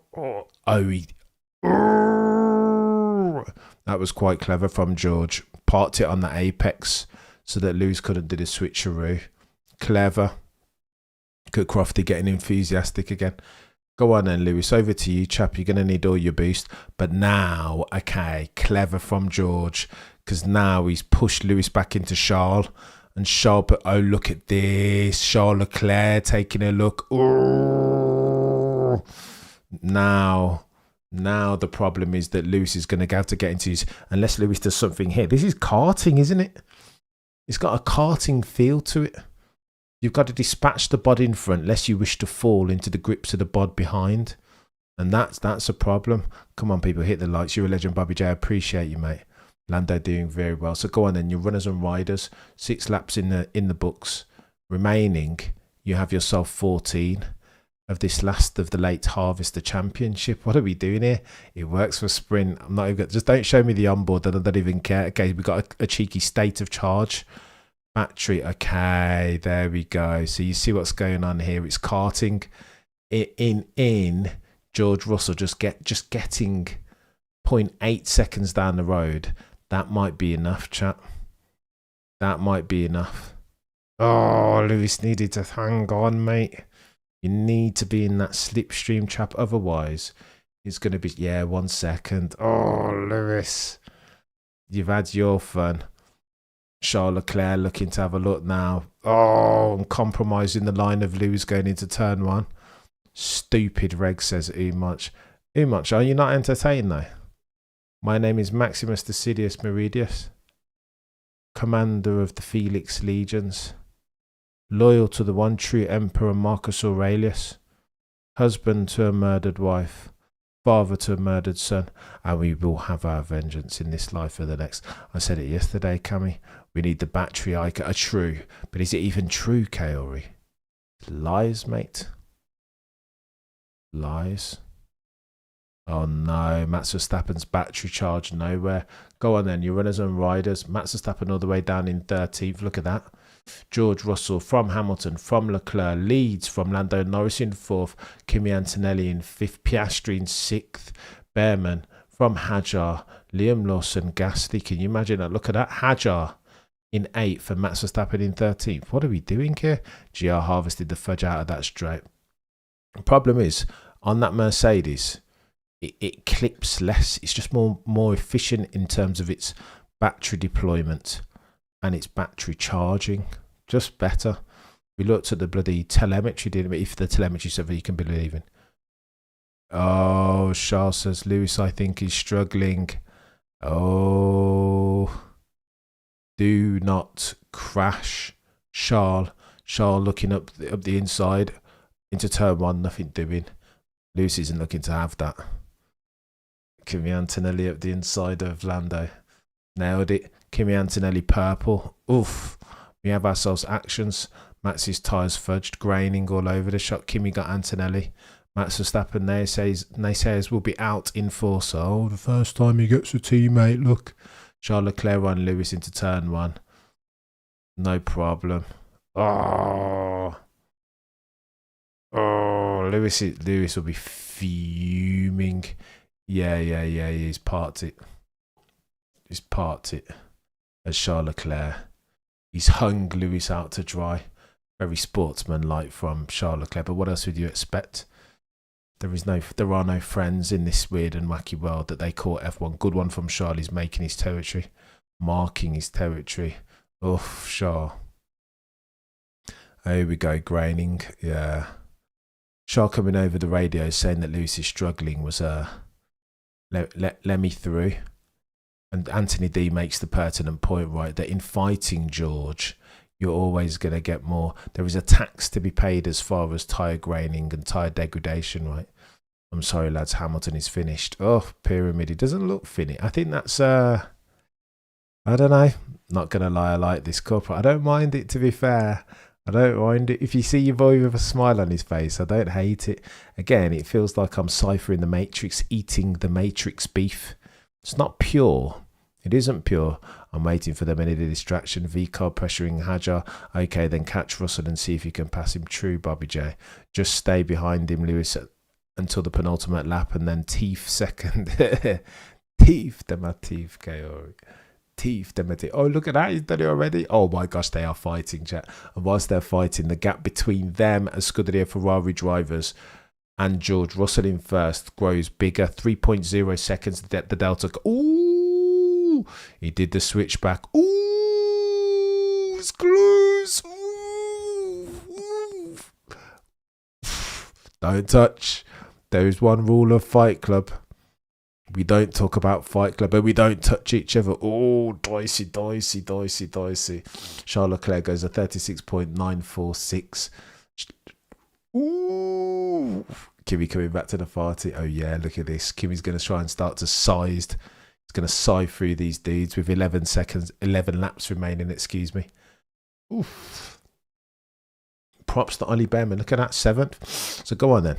was quite clever from George. Parked it on the apex so that Lewis couldn't do the switcheroo. Clever. Good Crofty getting enthusiastic again. Go on then, Lewis. Over to you, chap. You're going to need all your boost. But now, okay, clever from George. Because now he's pushed Lewis back into Charles. And Charles, but oh, look at this. Charles Leclerc taking a look. Ooh. Now the problem is that Lewis is going to have to get into his... Unless Lewis does something here. This is karting, isn't it? It's got a karting feel to it. You've got to dispatch the bod in front lest you wish to fall into the grips of the bod behind. And that's a problem. Come on, people, hit the likes. You're a legend, Bobby J. I appreciate you, mate. Lando doing very well. So go on then, your runners and riders. 6 laps in the books. Remaining, you have yourself 14 of this last of the late Harvester Championship. What are we doing here? It works for sprint. I'm not even... Just don't show me the onboard. I don't even care. Okay, we've got a cheeky state of charge. Battery, okay, there we go. So you see what's going on here. It's karting in George Russell just getting 0.8 seconds down the road. That might be enough, chat. That might be enough. Oh, Lewis needed to hang on, mate. You need to be in that slipstream, chap. Otherwise, it's going to be 1 second. Oh, Lewis, you've had your fun. Charles Leclerc looking to have a look now. Oh, I'm compromising the line of Lewis going into turn 1. Stupid reg, says Umach. Umach, are you not entertained though? My name is Maximus Decidius Meridius, commander of the Felix Legions, loyal to the one true Emperor Marcus Aurelius, husband to a murdered wife, father to a murdered son, and we will have our vengeance in this life or the next. I said it yesterday, Cammy. We need the battery icon. True. But is it even true, Kaori? Lies, mate. Lies. Oh no, Max Verstappen's battery charge nowhere. Go on then, your runners and riders. Max Verstappen all the way down in 13th. Look at that. George Russell from Hamilton, from Leclerc, leads from Lando Norris in 4th, Kimi Antonelli in 5th, Piastri in 6th, Behrman from Hajar, Liam Lawson, Gasly. Can you imagine that? Look at that. Hajar in 8th and Max Verstappen in 13th. What are we doing here? GR harvested the fudge out of that straight. The problem is, on that Mercedes, it clips less. It's just more efficient in terms of its battery deployment and its battery charging. Just better. We looked at the bloody telemetry, didn't we? If the telemetry server you can believe in. Oh, Charles says, Lewis, I think he's struggling. Oh, do not crash. Charles looking up the inside into turn 1, nothing doing. Lewis isn't looking to have that. Kimi Antonelli up the inside of Lando. Nailed it. Kimi Antonelli purple. Oof. We have ourselves actions. Max's tyres fudged, graining all over the shop. Kimi got Antonelli. Max Verstappen, naysayers will be out in force. Oh, the first time he gets a teammate, look. Charles Leclerc on Lewis into turn 1. No problem. Oh, Lewis will be fuming. Yeah, he's parked it. He's parked it as Charles Leclerc. He's hung Lewis out to dry. Very sportsmanlike from Charles Leclerc. But what else would you expect? There are no friends in this weird and wacky world that they call F1. Good one from Charles. He's making his territory, marking his territory. Oof, Charles. Here we go, graining. Yeah. Charles coming over the radio saying that Lewis is struggling was let me through. And Anthony D makes the pertinent point, right, that in fighting George, you're always going to get more. There is a tax to be paid as far as tyre graining and tyre degradation, right? I'm sorry, lads, Hamilton is finished. Oh, Pyramid, it doesn't look finished. I think that's, I don't know. Not going to lie, I like this corporate. I don't mind it, to be fair. I don't mind it. If you see your boy with a smile on his face, I don't hate it. Again, it feels like I'm ciphering the Matrix, eating the Matrix beef. It's not pure. It isn't pure. I'm waiting for the minute of distraction. V-car pressuring Hajar. Okay, then catch Russell and see if you can pass him. True, Bobby J. Just stay behind him, Lewis, until the penultimate lap, and then teeth second. Teeth, my teeth, Kaori. teeth, them. Oh, look at that. He's done it already. Oh my gosh, they are fighting, chat. And whilst they're fighting, the gap between them and Scuderia Ferrari drivers and George Russell in first grows bigger. 3.0 seconds. The delta. Ooh, he did the switchback. Ooh, it's close. Ooh. Don't touch. There is one rule of Fight Club. We don't talk about Fight Club, but we don't touch each other. Oh, dicey. Charles Leclerc goes a 36.946. Ooh. Kimi coming back to the party. Oh, yeah, look at this. Kimi's going to try and start to size. He's going to sigh through these dudes with 11 laps remaining, excuse me. Oof. Props to Ollie Behrman. Look at that, 7th. So go on then.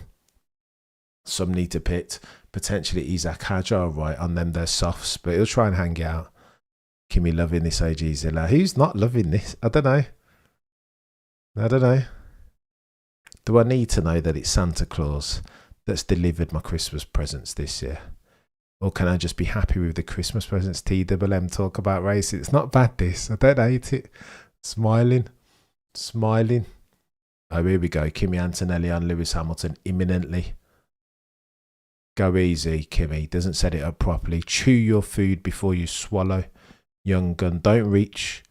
Some need to pit. Potentially Isaac Hajar, right, on them, they're softs, but he'll try and hang out. Kimi loving this OG Zilla. Who's not loving this? I don't know. Do I need to know that it's Santa Claus that's delivered my Christmas presents this year? Or can I just be happy with the Christmas presents? TWM talk about racing. It's not bad, this. I don't hate it. Smiling. Oh, here we go. Kimi Antonelli on Lewis Hamilton imminently. Go easy, Kimi. Doesn't set it up properly. Chew your food before you swallow. Young gun. Don't reach.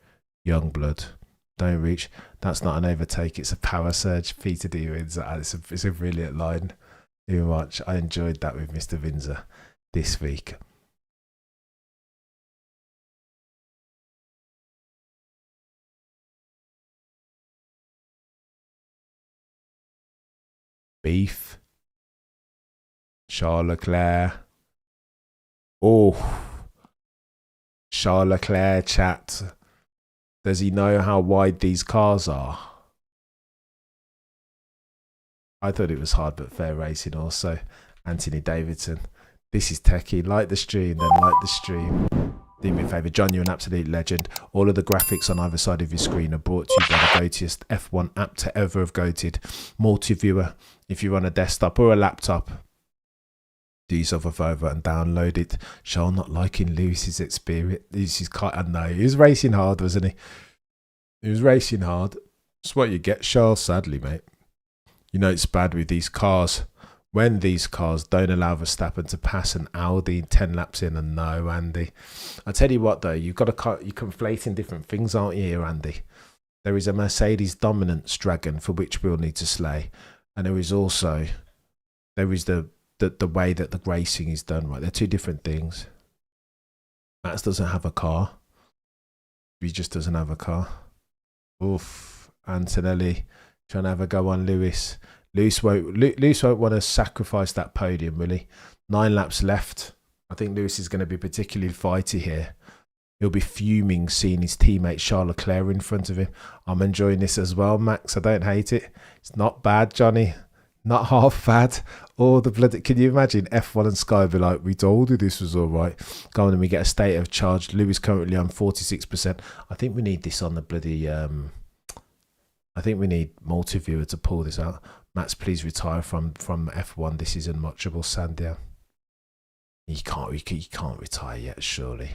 Young blood. Don't reach. That's not an overtake. It's a power surge. Peter D. Windsor. It's a brilliant line. Too much. I enjoyed that with Mr. Windsor this week. Beef. Charles Leclerc. Oh, Charles Leclerc, chat. Does he know how wide these cars are? I thought it was hard but fair racing also. Anthony Davidson. This is techie. Like the stream, then like the stream. Do me a favour, John, you're an absolute legend. All of the graphics on either side of your screen are brought to you by the goatiest F1 app to ever have goated. Multi-viewer, if you're on a desktop or a laptop. Do yourself a favour and download it. Charles not liking Lewis's experience. I know. He was racing hard, wasn't he? He was racing hard. That's what you get, Charles, sadly, mate. You know it's bad with these cars. When these cars don't allow Verstappen to pass an Audi 10 laps in, and no, Andy. I tell you what, though, you're conflating different things, aren't you, here, Andy? There is a Mercedes dominance dragon for which we'll need to slay. And there is the way that the racing is done, right? They're two different things. Max doesn't have a car. He just doesn't have a car. Oof. Antonelli trying to have a go on Lewis. Lewis won't want to sacrifice that podium, will he? 9 laps left. I think Lewis is going to be particularly fighty here. He'll be fuming seeing his teammate Charles Leclerc in front of him. I'm enjoying this as well, Max. I don't hate it. It's not bad, Johnny. Not half bad. Oh, the bloody... Can you imagine F1 and Sky be like, we told you this was all right. Go on and we get a state of charge. Lewis currently on 46%. I think we need this on the bloody... I think we need multi-viewer to pull this out. Max, please retire from F1. This is unwatchable, Sandia. He can't retire yet, surely.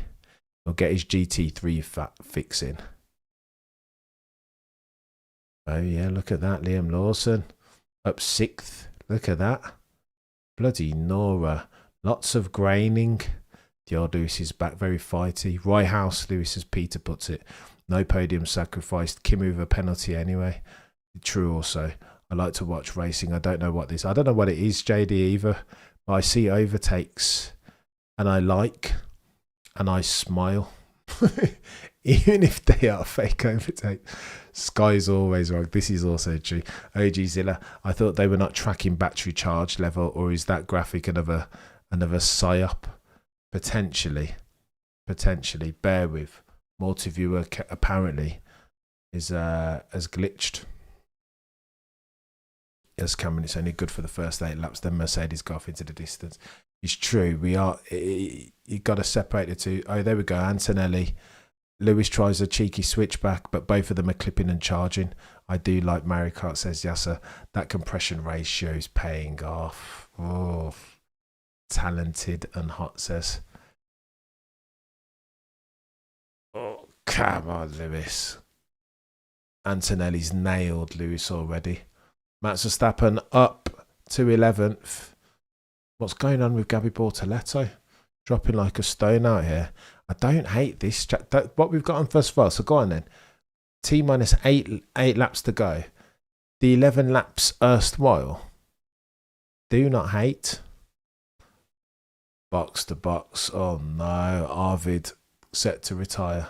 He'll get his GT3 fixing. Oh, yeah, look at that. Liam Lawson up 6th. Look at that. Bloody Nora. Lots of graining. The old Lewis is back, very fighty. Rye House, Lewis, as Peter puts it. No podium sacrificed. Kim with a penalty anyway. True also. I like to watch racing. I don't know what this... I don't know what it is, JD, either. But I see overtakes. And I like... And I smile. Even if they are fake overtakes. Sky's always wrong. This is also true. OG Zilla. I thought they were not tracking battery charge level. Or is that graphic another psyop? Potentially. Bear with. Multi-viewer apparently is has glitched. Yes, Cameron, it's only good for the first 8 laps. Then Mercedes go off into the distance. It's true. You got to separate the two. Oh, there we go. Antonelli. Lewis tries a cheeky switchback, but both of them are clipping and charging. I do like Mario Kart, says Yasser. That compression ratio is paying off. Oh, talented and hot, says. Come on, Lewis. Antonelli's nailed Lewis already. Max Verstappen up to 11th. What's going on with Gabby Bortoletto? Dropping like a stone out here. I don't hate this. What we've got on first of all. So go on then. T minus eight laps to go. The 11 laps erstwhile. Do not hate. Box to box. Oh no. Arvid set to retire.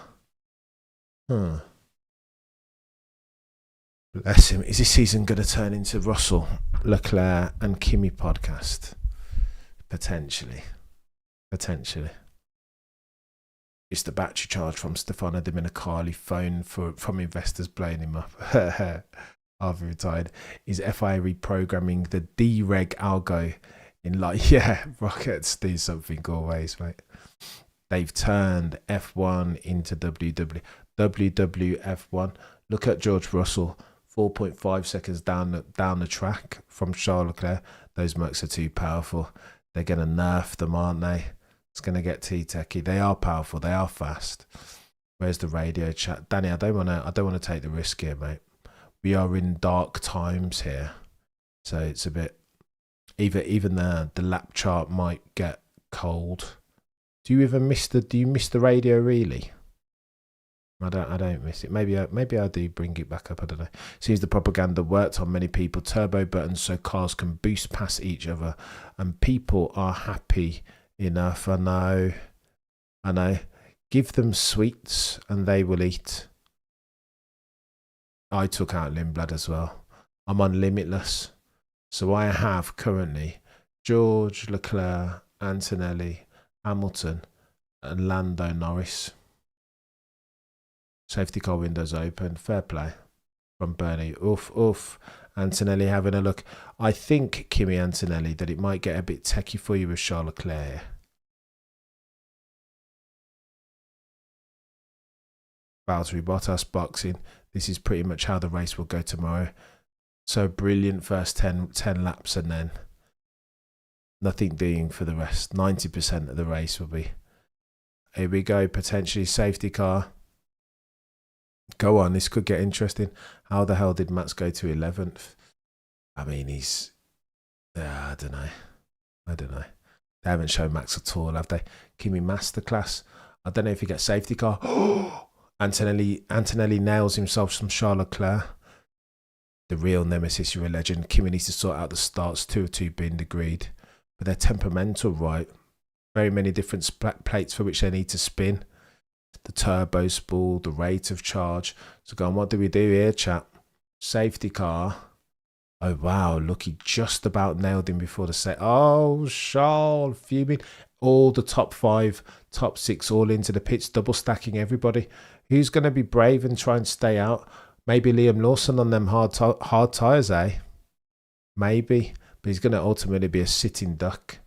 Bless him. Is this season going to turn into Russell, Leclerc and Kimi podcast? Potentially. It's the battery charge from Stefano Domenicali phone from investors blowing him up. After retired. Is FIA reprogramming the D-Reg algo in Rockets do something always, mate. They've turned F1 into WWF1. Look at George Russell, 4.5 seconds down the track from Charles Leclerc. Those mucks are too powerful. They're going to nerf them, aren't they? It's going to get T-techy. They are powerful. They are fast. Where's the radio chat? Danny, I don't want to take the risk here, mate. We are in dark times here. So it's a bit... Even the lap chart might get cold. Do you miss the radio really? I don't miss it. Maybe I do bring it back up. I don't know. Seems the propaganda worked on many people. Turbo buttons so cars can boost past each other, and people are happy enough. I know. Give them sweets and they will eat. I took out Lindblad as well. I'm on Limitless, so I have currently George, Leclerc, Antonelli, Hamilton, and Lando Norris. Safety car windows open. Fair play from Bernie. Oof. Antonelli having a look. I think, Kimi Antonelli, that it might get a bit techie for you with Charles Leclerc. Valtteri Bottas boxing. This is pretty much how the race will go tomorrow. So brilliant first 10 laps and then nothing doing for the rest. 90% of the race will be. Here we go. Potentially safety car. Go on, this could get interesting. How the hell did Max go to 11th? I mean, he's... I don't know. They haven't shown Max at all, have they? Kimi Masterclass. I don't know if he gets safety car. Antonelli nails himself some Charles Leclerc. The real nemesis, you're a legend. Kimi needs to sort out the starts. 2 of 2 being agreed. But they're temperamental, right? Very many different plates for which they need to spin. The turbo spool, the rate of charge. So go on, what do we do here, chap? Safety car. Oh, wow, look, he just about nailed him before the set. Oh, Charles, fuming. All the top 5, top 6, all into the pits, double stacking everybody. Who's going to be brave and try and stay out? Maybe Liam Lawson on them hard tyres, eh? Maybe. But he's going to ultimately be a sitting duck.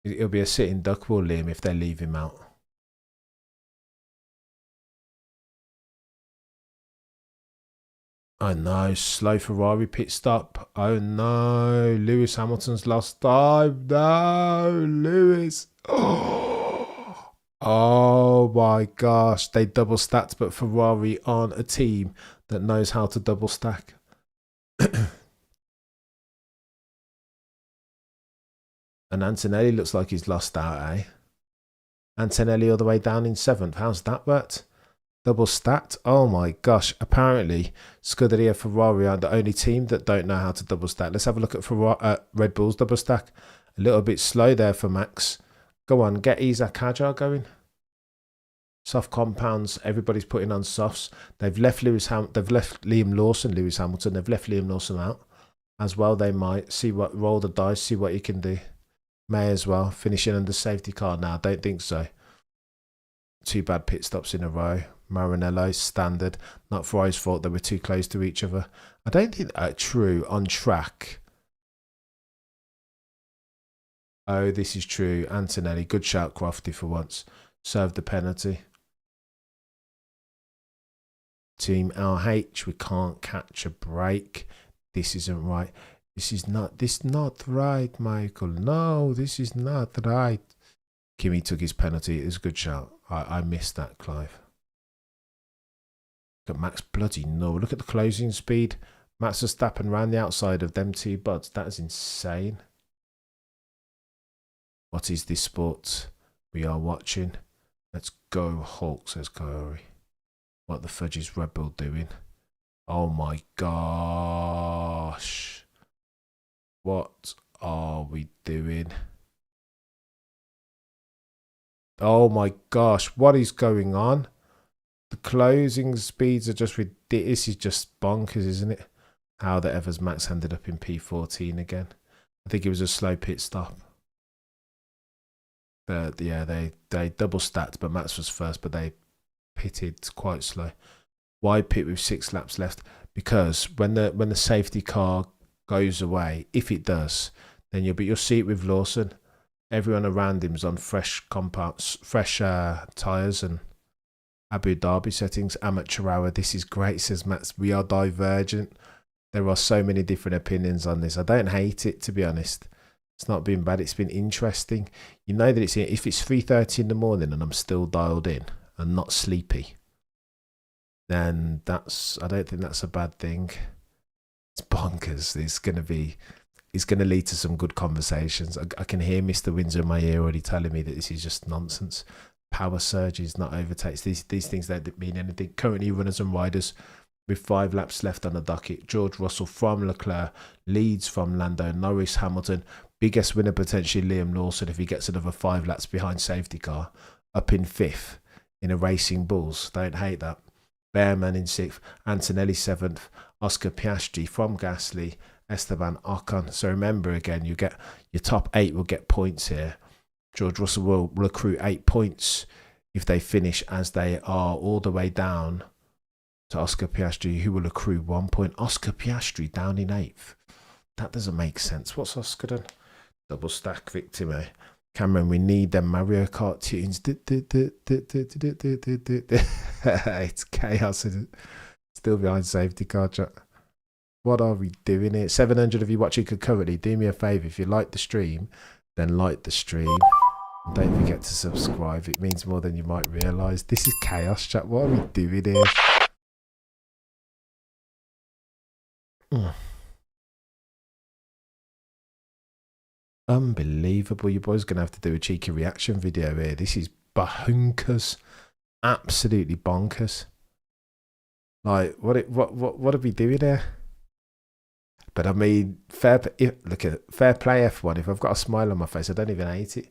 He'll be a sitting duck, will Liam, if they leave him out. Oh no, slow Ferrari pit stop. Oh no, Lewis Hamilton's lost time. No, Lewis. Oh my gosh, they double stacked, but Ferrari aren't a team that knows how to double stack. And Antonelli looks like he's lost out, eh? Antonelli all the way down in 7th. How's that worked? Double stacked? Oh my gosh. Apparently, Scuderia Ferrari are the only team that don't know how to double stack. Let's have a look at Red Bull's double stack. A little bit slow there for Max. Go on, get Isaac Hajar going. Soft compounds. Everybody's putting on softs. They've left Liam Lawson, Lewis Hamilton. They've left Liam Lawson out as well. They might roll the dice, see what he can do. May as well. Finishing under safety car now. Don't think so. 2 bad pit stops in a row. Maranello, standard. Not Ferrari's fault. They were too close to each other. I don't think true on track. Oh, this is true. Antonelli. Good shout, Crofty, for once. Served the penalty. Team LH. We can't catch a break. This isn't right. This is not right, Michael. No, this is not right. Kimi took his penalty. It was a good shout. I missed that, Clive. Look at Max bloody no. Look at the closing speed. Max Verstappen round the outside of them two buds. That is insane. What is this sport we are watching? Let's go, Hulk, says Corey. What the fudge is Red Bull doing? Oh my gosh. What are we doing? Oh my gosh, what is going on? The closing speeds are just ridiculous. This is just bonkers, isn't it? How the Evers Max ended up in P14 again. I think it was a slow pit stop. But yeah, they double stacked, but Max was first, but they pitted quite slow. Why pit with 6 laps left? Because when the safety car goes away, if it does, then you'll see it with Lawson. Everyone around him's on fresh compounds, fresh tyres and Abu Dhabi settings. Amateur hour. This is great, says Max. We are divergent. There are so many different opinions on this. I don't hate it, to be honest. It's not been bad. It's been interesting. You know that if it's 3:30 in the morning and I'm still dialed in and not sleepy, then I don't think that's a bad thing. It's bonkers. It's going to lead to some good conversations. I can hear Mr. Windsor in my ear already telling me that this is just nonsense. Power surges, not overtakes. These things don't mean anything. Currently, runners and riders with 5 laps left on the docket. George Russell from Leclerc leads from Lando Norris. Hamilton, biggest winner potentially Liam Lawson if he gets another 5 laps behind safety car, up in 5th in a Racing Bulls. Don't hate that. Bearman in 6th, Antonelli 7th, Oscar Piastri from Gasly, Esteban Ocon. So remember again, you get your top 8 will get points here. George Russell will accrue 8 points if they finish as they are all the way down to Oscar Piastri, who will accrue 1 point. Oscar Piastri down in 8th. That doesn't make sense. What's Oscar done? Double stack victim, eh? Cameron, we need them Mario Kart tunes. It's chaos. Still behind safety car chat. What are we doing here? 700 of you watching concurrently. Do me a favour. If you like the stream, then like the stream. And don't forget to subscribe. It means more than you might realise. This is chaos chat. What are we doing here? Unbelievable. Your boy's going to have to do a cheeky reaction video here. This is bonkers. Absolutely bonkers. Like, what are we doing here? But I mean, look at fair play F1. If I've got a smile on my face, I don't even hate it.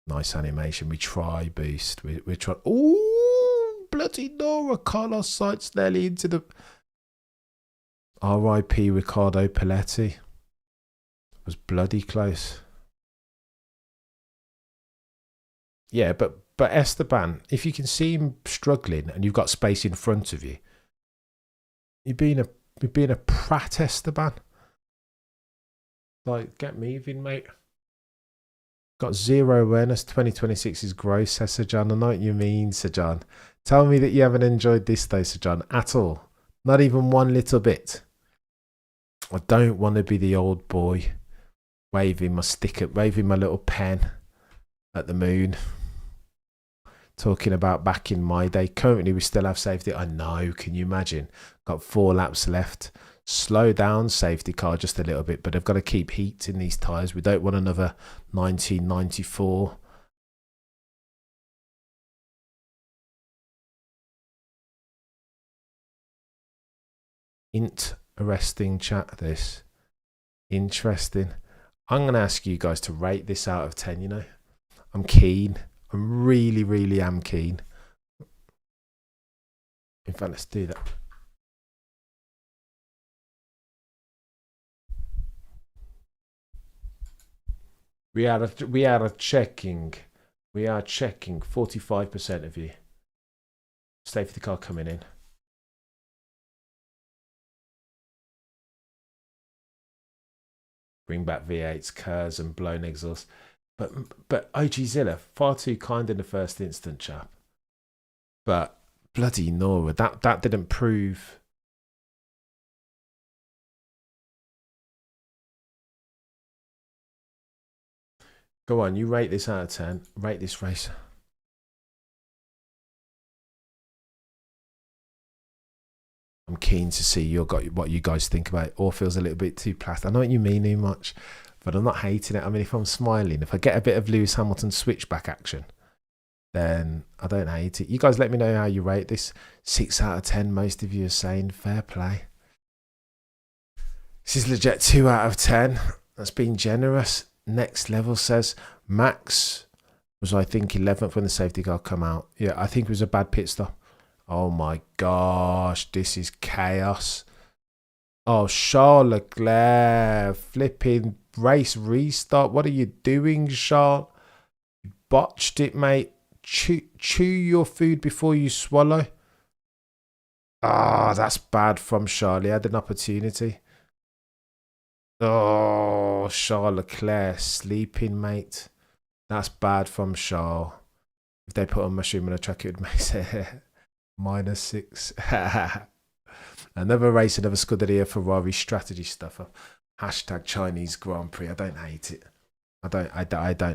Nice animation. We try boost. We try. Oh, bloody Nora. Carlos Sainz nearly into the. R.I.P. Riccardo Paletti. Was bloody close. Yeah, but Esteban, if you can see him struggling and you've got space in front of you, you're being a prat, Esteban. Like, get moving, mate. Got zero awareness. 2026 is gross, says Sir John. I know what you mean, Sir John. Tell me that you haven't enjoyed this though, Sir John, at all. Not even one little bit. I don't want to be the old boy waving my sticker, waving my little pen at the moon. Talking about back in my day. Currently, we still have safety. I know. Can you imagine? Got 4 laps left. Slow down safety car just a little bit, but they've got to keep heat in these tyres. We don't want another 1994. Interesting chat, this. Interesting. I'm going to ask you guys to rate this out of 10, you know. I'm keen. I'm really, really am keen. In fact, let's do that. We are checking 45% of you. Safety car coming in. Bring back V8s, Kers and blown exhaust. But OG Zilla, far too kind in the first instant, chap. But bloody Nora, that didn't prove. Go on, you rate this out of 10. Rate this race. I'm keen to see what you guys think about it. All feels a little bit too plastic. I know what you mean too much, but I'm not hating it. I mean, if I'm smiling, if I get a bit of Lewis Hamilton switchback action, then I don't hate it. You guys let me know how you rate this. 6 out of 10, most of you are saying. Fair play. This is legit 2 out of 10. That's being generous. Next Level says Max was, I think, 11th when the safety car come out. Yeah, I think it was a bad pit stop. Oh my gosh, this is chaos. Oh, Charles Leclerc, flipping race restart. What are you doing, Charles? You botched it, mate. Chew your food before you swallow. Ah, that's bad from Charles. He had an opportunity. Oh, Charles Leclerc, sleeping, mate. That's bad from Charles. If they put a mushroom on a track, it would make it -6. Another race, another Scuderia Ferrari strategy stuffer. Hashtag Chinese Grand Prix. I don't hate it. I don't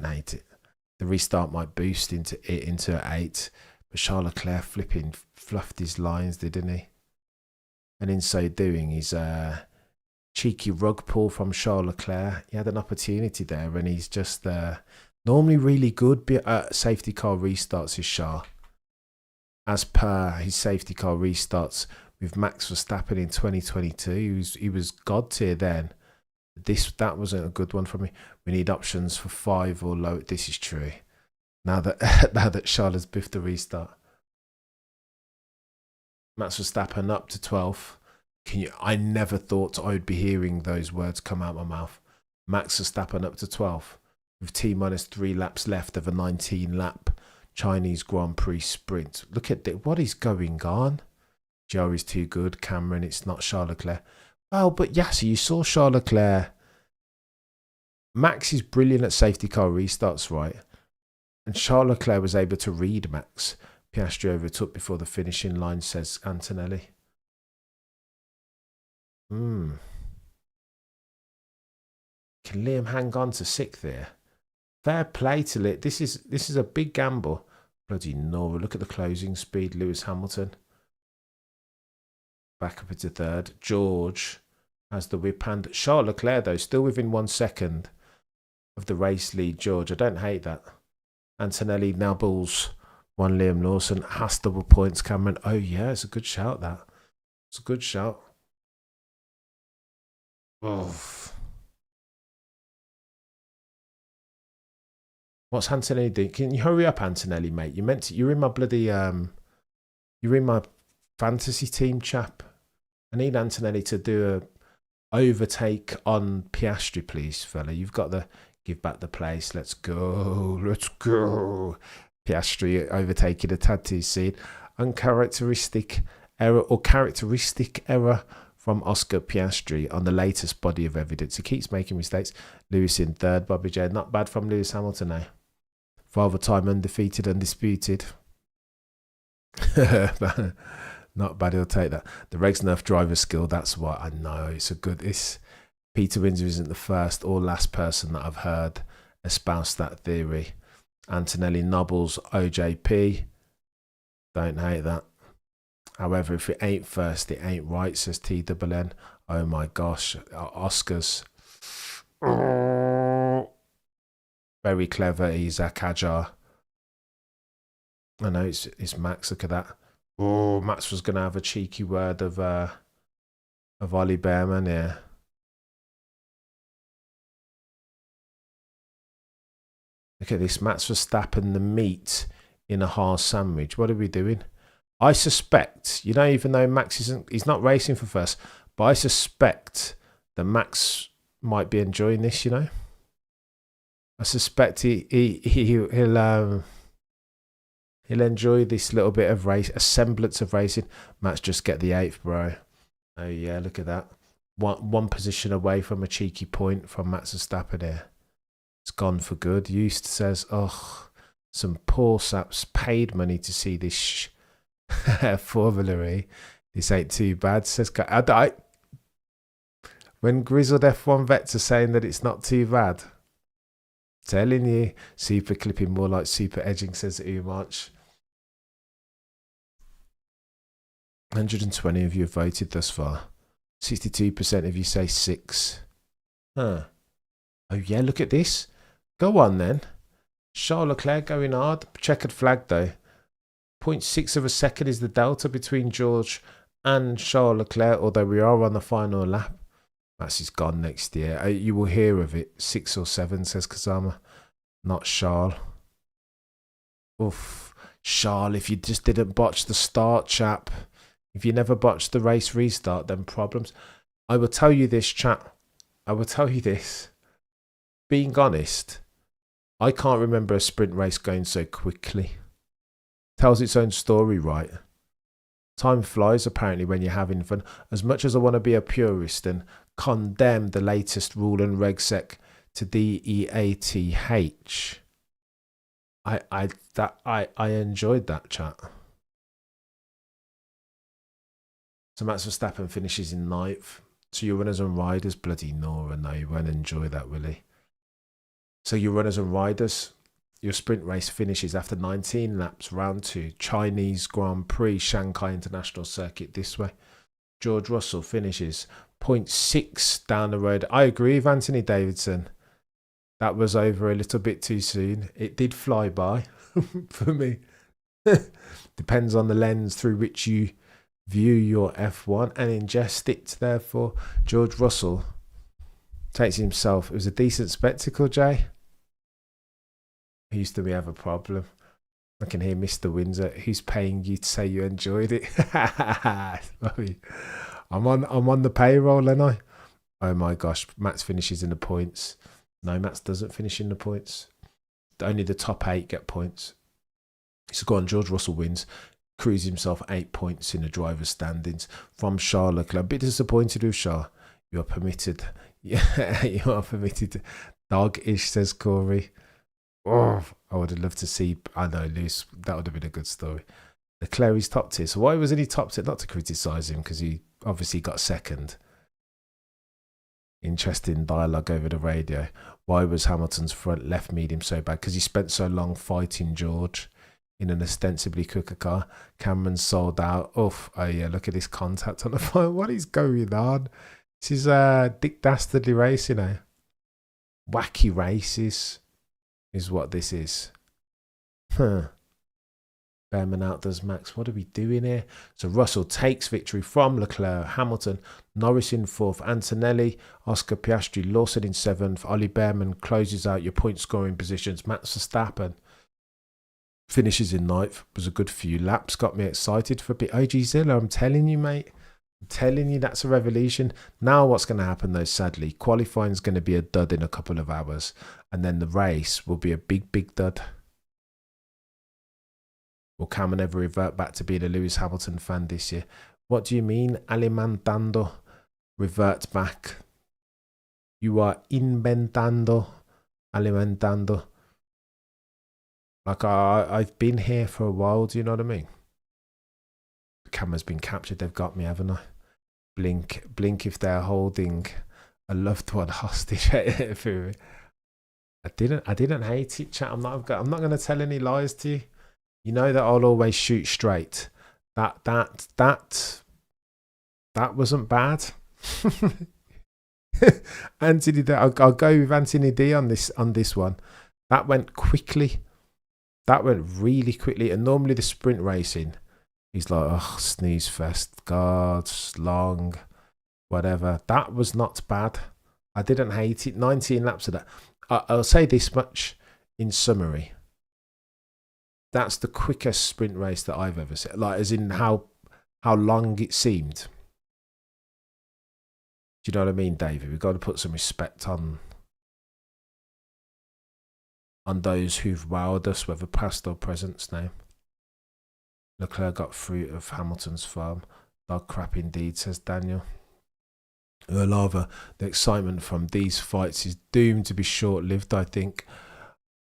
hate it. The restart might boost into 8, but Charles Leclerc flipping fluffed his lines, didn't he? And in so doing, he's cheeky rug pull from Charles Leclerc. He had an opportunity there, and he's just normally really good safety car restarts, is Charles. As per his safety car restarts with Max Verstappen in 2022, he was god tier then. That wasn't a good one for me. We need options for 5 or low. This is true. Now that Charles has biffed the restart. Max Verstappen up to 12th. I never thought I would be hearing those words come out of my mouth. Max Verstappen up to 12th with T-3 laps left of a 19-lap Chinese Grand Prix sprint. Look at what is going on. Joe is too good. Cameron, it's not Charles Leclerc. Well, but Yasser, you saw Charles Leclerc. Max is brilliant at safety car restarts, right? And Charles Leclerc was able to read Max. Piastri overtook before the finishing line, says Antonelli. Can Liam hang on to 6th there? Fair play to Lit. This is a big gamble. Bloody no. Look at the closing speed. Lewis Hamilton. Back up into 3rd. George has the whip hand. Charles Leclerc, though, still within 1 second of the race lead. George, I don't hate that. Antonelli, Nabbles, 1 Liam Lawson. Has double points, Cameron. Oh, yeah, it's a good shout, that. It's a good shout. Oh. What's Antonelli doing? Can you hurry up, Antonelli, mate? You're in my bloody you're in my fantasy team, chap. I need Antonelli to do a overtake on Piastri, please, fella. You've got the give back the place. Let's go. Let's go. Piastri overtaking a tad too soon. Characteristic error from Oscar Piastri on the latest body of evidence. He keeps making mistakes. Lewis in 3rd. Bobby J. Not bad from Lewis Hamilton now. Father time undefeated, undisputed. Not bad, he'll take that. The Regs Nerf driver skill, that's what I know. It's a good. Peter Windsor isn't the first or last person that I've heard espouse that theory. Antonelli Nobbles, OJP. Don't hate that. However, if it ain't first, it ain't right, says TWN. Oh my gosh. Oscars. Very clever, Isaac Ajar. I know it's Max. Look at that. Oh, Max was going to have a cheeky word of Ollie Behrman here. Look at this. Max Verstappen, the meat in a Haas sandwich. What are we doing? I suspect, even though Max he's not racing for first, but I suspect that Max might be enjoying this, I suspect he'll enjoy this little bit of race, a semblance of racing. Max just get the 8th, bro. Oh yeah, look at that. One position away from a cheeky point from Max Verstappen here. It's gone for good. Eust says, oh, some poor saps paid money to see this formulary. This ain't too bad, says when grizzled F1 vets are saying that it's not too bad. Telling you, super clipping more like super edging, says Umarch. 120 of you have voted thus far. 62% of you say 6. Huh. Oh yeah, look at this. Go on then. Charles Leclerc going hard. Checkered flag though. 0.6 of a second is the delta between George and Charles Leclerc, although we are on the final lap. Max is gone next year. You will hear of it. 6 or 7, says Kazama. Not Charles. Oof. Charles, if you just didn't botch the start, chap. If you never botched the race restart, then problems. I will tell you this, chat. I will tell you this. Being honest, I can't remember a sprint race going so quickly. Tells its own story, right? Time flies apparently when you're having fun. As much as I want to be a purist and condemn the latest rule and reg sec to DEATH, I enjoyed that, chat. So Max Verstappen finishes in 9th. So your runners and riders, bloody Nora, no, you won't enjoy that, will he? So your runners and riders, your sprint race finishes after 19 laps, round 2, Chinese Grand Prix, Shanghai International Circuit this way. George Russell finishes 0.6 down the road. I agree with Anthony Davidson. That was over a little bit too soon. It did fly by for me. Depends on the lens through which you view your F1 and ingest it. Therefore, George Russell takes himself. It was a decent spectacle, Jay. Houston, we have a problem. I can hear Mr. Windsor. Who's paying you to say you enjoyed it? I'm on the payroll, ain't I? Oh my gosh, Max finishes in the points. No, Max doesn't finish in the points. Only the top 8 get points. So go on, George Russell wins. Cruise himself 8 points in the driver's standings from Charles Leclerc. A bit disappointed with Charles. You are permitted. Yeah, you are permitted. Dog-ish, says Corey. Oh, I would have loved to see. I know, Luce. That would have been a good story. Leclerc is top tier. So why wasn't he top tier? Not to criticise him, because he obviously got second. Interesting dialogue over the radio. Why was Hamilton's front left medium so bad? Because he spent so long fighting George in an ostensibly quicker car. Cameron sold out. Oh yeah, look at this contact on the phone. What is going on? This is Dick Dastardly racing now. Wacky races is what this is. Huh. Behrman outdoes Max. What are we doing here? So Russell takes victory from Leclerc, Hamilton, Norris in 4th, Antonelli, Oscar Piastri, Lawson in 7th. Ollie Behrman closes out your point scoring positions. Max Verstappen finishes in 9th. Was a good few laps. Got me excited for a bit. OG Zilla, I'm telling you, mate. I'm telling you, that's a revolution. Now what's going to happen though, sadly, qualifying is going to be a dud in a couple of hours. And then the race will be a big, big dud. Will Cameron ever revert back to being a Lewis Hamilton fan this year? What do you mean, alimentando? Revert back. You are inventando, alimentando. Like I've been here for a while, do you know what I mean? The camera's been captured, they've got me, haven't I? Blink if they're holding a loved one hostage. I didn't hate it, chat. I'm not gonna tell any lies to you. You know that I'll always shoot straight. That wasn't bad. Anthony, I'll go with Anthony D on this one. That went quickly. That went really quickly. And normally the sprint racing, he's like, oh, sneeze fest, God, long, whatever. That was not bad. I didn't hate it. 19 laps of that. I'll say this much in summary. That's the quickest sprint race that I've ever seen. Like, as in how long it seemed. Do you know what I mean, David? We've got to put some respect on those who've wowed us, whether past or present now. Leclerc got fruit of Hamilton's farm. Dog crap indeed, says Daniel. Lava, the excitement from these fights is doomed to be short-lived, I think.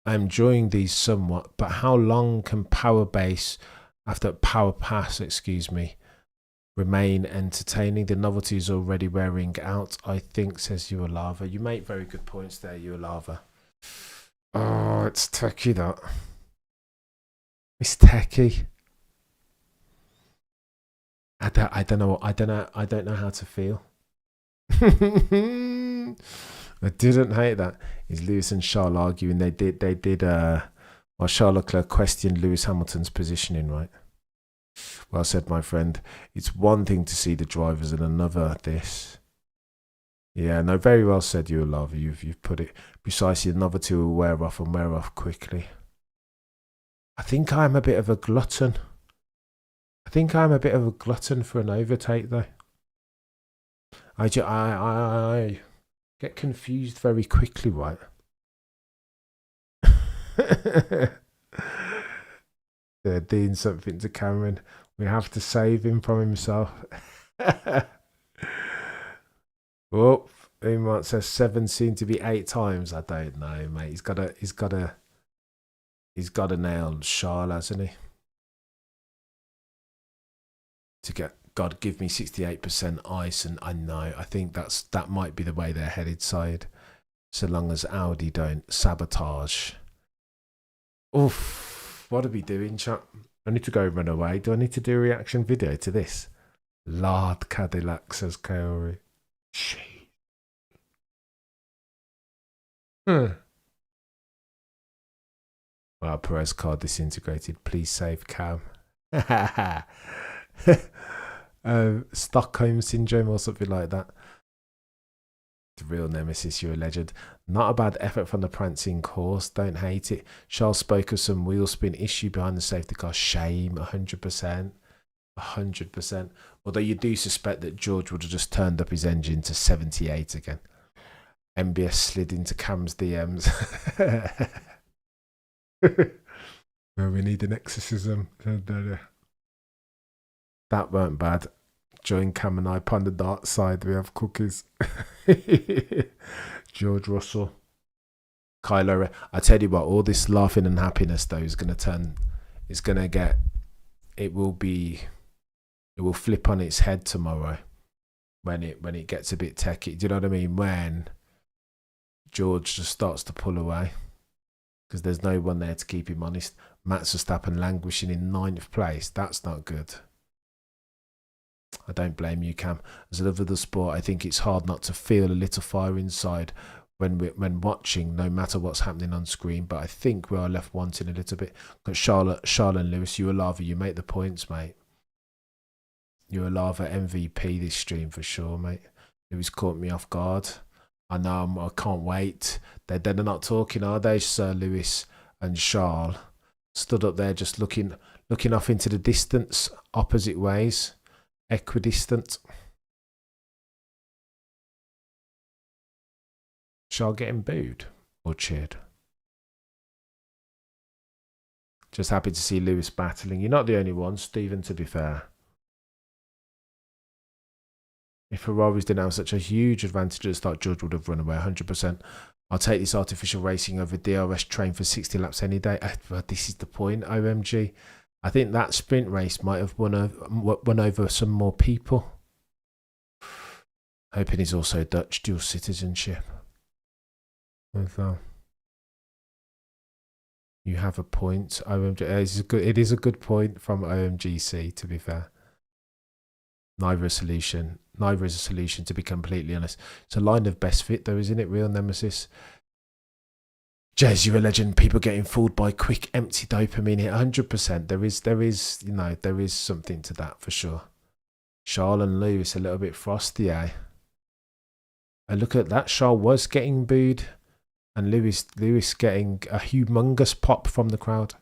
I'm enjoying these somewhat, but how long can power pass, remain entertaining? The novelty is already wearing out, I think, says Lava. You make very good points there, Lava. Oh, it's techie, that. It's techie. I don't know. I don't know how to feel. I didn't hate that. Is Lewis and Charles arguing? They did. Well, Charles Leclerc questioned Lewis Hamilton's positioning, right? Well said, my friend. It's one thing to see the drivers and another this. Yeah, no, very well said, you love. You've put it precisely. Another two will wear off and wear off quickly. I think I'm a bit of a glutton. I think I'm a bit of a glutton for an overtake, though. I get confused very quickly, right? They're doing something to Cameron. We have to save him from himself. Oh, Umar says 7 seem to be 8 times. I don't know, mate. He's got a nail Charles, hasn't he? To get God give me 68% ice, and I know. I think that might be the way they're headed side. So long as Audi don't sabotage. Oof, what are we doing, chap? I need to go run away. Do I need to do a reaction video to this? Lard Cadillac, says Kaori. Shit. Well, Perez car disintegrated. Please save Cam. Stockholm syndrome or something like that. The real nemesis, you're a legend. Not a bad effort from the prancing horse. Don't hate it. Charles spoke of some wheel spin issue behind the safety car. Shame, 100%. 100%. Although you do suspect that George would have just turned up his engine to 78 again. MBS slid into Cam's DMs. Well, we need an exorcism. That weren't bad. Join Cam and I upon the dark side. We have cookies. George Russell. Kylo. I tell you what, all this laughing and happiness though is going to turn. It's going to get. It will flip on its head tomorrow when it gets a bit techie. Do you know what I mean? When George just starts to pull away because there's no one there to keep him honest. Max Verstappen languishing in 9th place. That's not good. I don't blame you, Cam. As a lover of the sport, I think it's hard not to feel a little fire inside when watching, no matter what's happening on screen. But I think we are left wanting a little bit. But Charlotte and Lewis, you a lava. You make the points, mate. You're a lava MVP this stream for sure, mate. Lewis caught me off guard. I know. I can't wait. They're not talking, are they, Sir Lewis and Charles? Stood up there just looking off into the distance, opposite ways. Equidistant. Charles getting booed or cheered? Just happy to see Lewis battling. You're not the only one, Stephen, to be fair. If Ferraris didn't have such a huge advantage at the start, George would have run away 100%. I'll take this artificial racing over DRS train for 60 laps any day. But this is the point, OMG. I think that sprint race might have won over some more people. Hoping he's also Dutch dual citizenship. You have a point, OMG. It is a good point from OMGC, to be fair. Neither is a solution, to be completely honest. It's a line of best fit, though, isn't it? Real nemesis. Jez, you're a legend. People getting fooled by quick, empty dopamine hit. 100%. There is something to that for sure. Charles and Lewis a little bit frosty, eh? I look at that. Charles was getting booed, and Lewis getting a humongous pop from the crowd.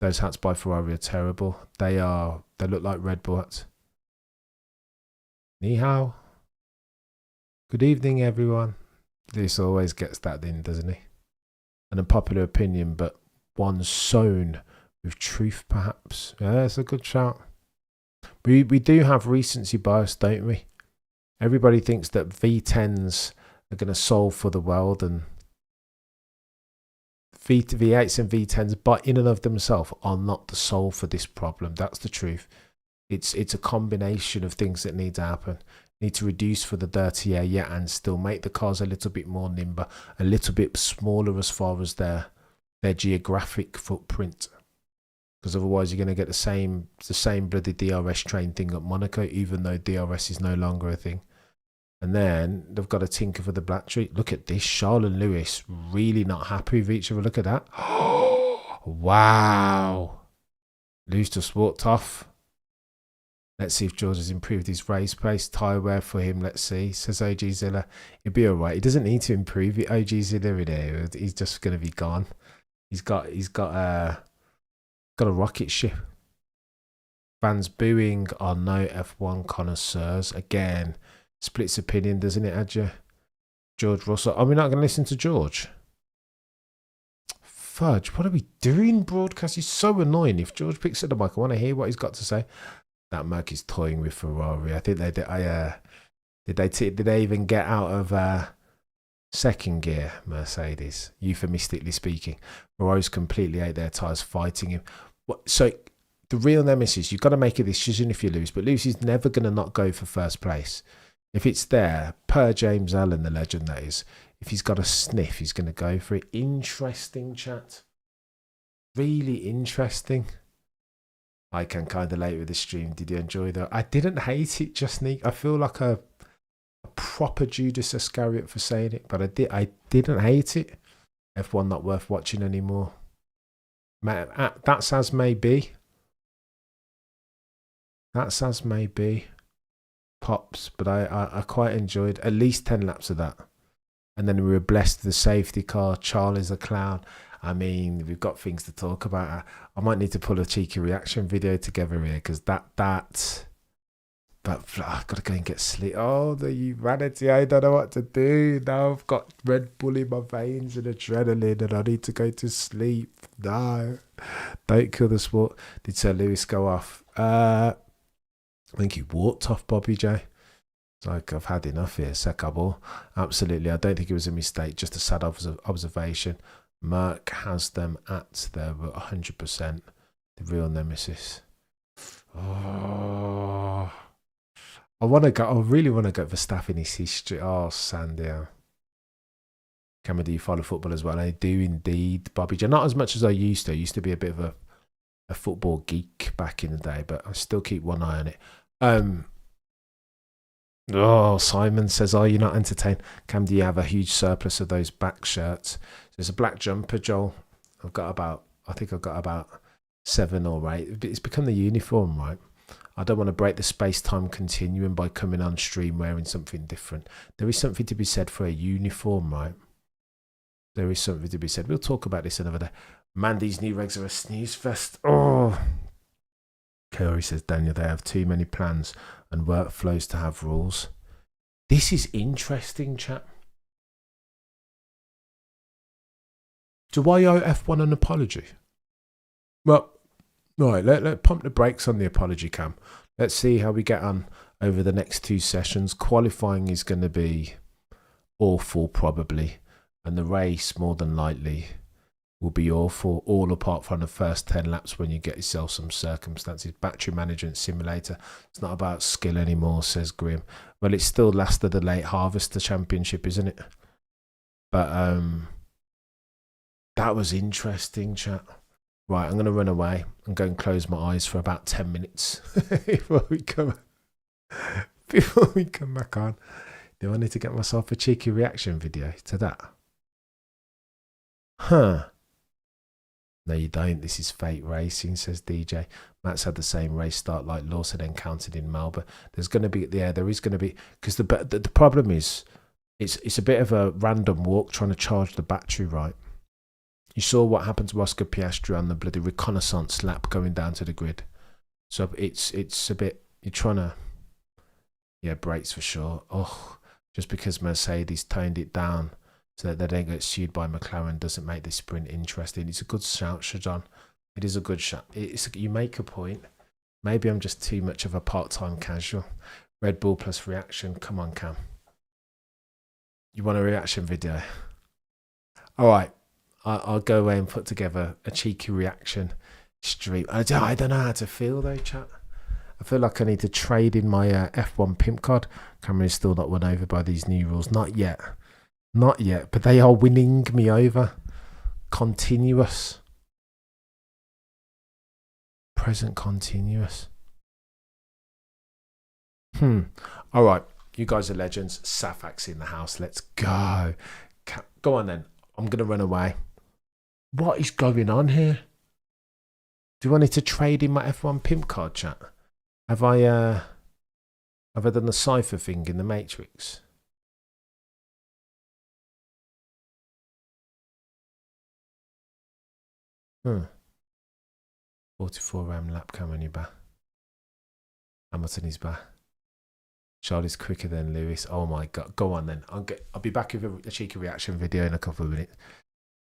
Those hats by Ferrari are terrible. They look like Red Bull hats. Ni hao. Good evening, everyone. This always gets that in, doesn't he? An unpopular opinion, but one sown with truth, perhaps. Yeah, that's a good shout. We do have recency bias, don't we? Everybody thinks that V10s are going to solve for the world, and V8s and V10s, but in and of themselves, are not the solve for this problem. That's the truth. It's a combination of things that need to happen. Need to reduce for the dirty air, yeah, and still make the cars a little bit more nimble, a little bit smaller as far as their geographic footprint. Because otherwise you're going to get the same bloody DRS train thing at Monaco, even though DRS is no longer a thing. And then they've got to tinker for the black tree. Look at this, Charles and Lewis really not happy with each other. Look at that. Wow. Lewis just walked off. Let's see if George has improved his race pace. Tyre wear for him, let's see. Says OG Zilla. He'll be alright. He doesn't need to improve it. OG Zilla in there. He's just going to be gone. He's got a rocket ship. Fans booing are no F1 connoisseurs. Again, splits opinion, doesn't it, Adja? George Russell. Are we not going to listen to George? Fudge, what are we doing, broadcast? He's so annoying. If George picks up the mic, I want to hear what he's got to say. That Merc is toying with Ferrari. I think they did. Did they even get out of second gear, Mercedes? Euphemistically speaking, Ferrari's completely ate their tyres fighting him. So the real nemesis, you've got to make a decision if you lose. But Lewis is never going to not go for first place. If it's there, per James Allen, the legend that is, if he's got a sniff, he's going to go for it. Interesting chat. Really interesting. I can kind of late with the stream. Did you enjoy that? I didn't hate it, just Nick. I feel like a proper Judas Iscariot for saying it, but I didn't hate it. F1 not worth watching anymore. That's as may be. That's as may be. Pops, but I quite enjoyed at least 10 laps of that. And then we were blessed with the safety car. Charlie's a clown. I mean, we've got things to talk about. I might need to pull a cheeky reaction video together here because but I've got to go and get sleep. Oh, the humanity. I don't know what to do. Now I've got Red Bull in my veins and adrenaline and I need to go to sleep. No, don't kill the sport. Did Sir Lewis go off? I think he walked off, Bobby J. It's like, I've had enough here. Sekabo. Absolutely. I don't think it was a mistake. Just a sad observation. Merck has them at their 100%. The real nemesis. Oh, I really want to go for Verstappen in his history. Oh, Sandia. Cameron, do you follow football as well? I do indeed, Bobby J. Not as much as I used to. I used to be a bit of a football geek back in the day, but I still keep one eye on it. Oh, Simon says, are you not entertained? Cam, do you have a huge surplus of those back shirts? There's a black jumper, Joel. I think I've got about 7 or 8. It's become the uniform, right? I don't want to break the space-time continuum by coming on stream wearing something different. There is something to be said for a uniform, right? There is something to be said. We'll talk about this another day. Mandy's new regs are a snooze fest. Oh. Curry says, Daniel, they have too many plans and workflows to have rules. This is interesting, chat. Do I owe F1 an apology? Well, right, let's pump the brakes on the apology, Cam. Let's see how we get on over the next 2 sessions. Qualifying is going to be awful, probably. And the race, more than likely, will be awful, all apart from the first 10 laps when you get yourself some circumstances. Battery management simulator. It's not about skill anymore, says Grim. Well, it's still last of the late harvester championship, isn't it? But that was interesting, chat. Right, I'm going to run away and go and close my eyes for about 10 minutes before we come back on. Do I need to get myself a cheeky reaction video to that? Huh. No, you don't. This is fake racing, says DJ. Matt's had the same race start like Lawson encountered in Melbourne. There's going to be, there is going to be, because the problem is, it's a bit of a random walk trying to charge the battery, right? You saw what happened to Oscar Piastri on the bloody reconnaissance lap going down to the grid. So it's a bit, you're trying to, yeah, brakes for sure. Oh, just because Mercedes toned it down so that they don't get sued by McLaren doesn't make this sprint interesting. It's a good shout, Shajon. It is a good shout. You make a point. Maybe I'm just too much of a part-time casual. Red Bull plus reaction. Come on, Cam. You want a reaction video? All right. I'll go away and put together a cheeky reaction stream. I don't know how to feel though, chat. I feel like I need to trade in my F1 pimp card. Cameron is still not won over by these new rules. Not yet. Not yet. But they are winning me over. Continuous. Present continuous. All right. You guys are legends. Safak's in the house. Let's go. Go on then. I'm going to run away. What is going on here? Do I need to trade in my F1 pimp card, chat? Have I done the cipher thing in the Matrix? Hmm. 44 ram lap, Cameron, you back. Hamilton is back. Charlie's quicker than Lewis. Oh my god. Go on then. I'll be back with a cheeky reaction video in a couple of minutes.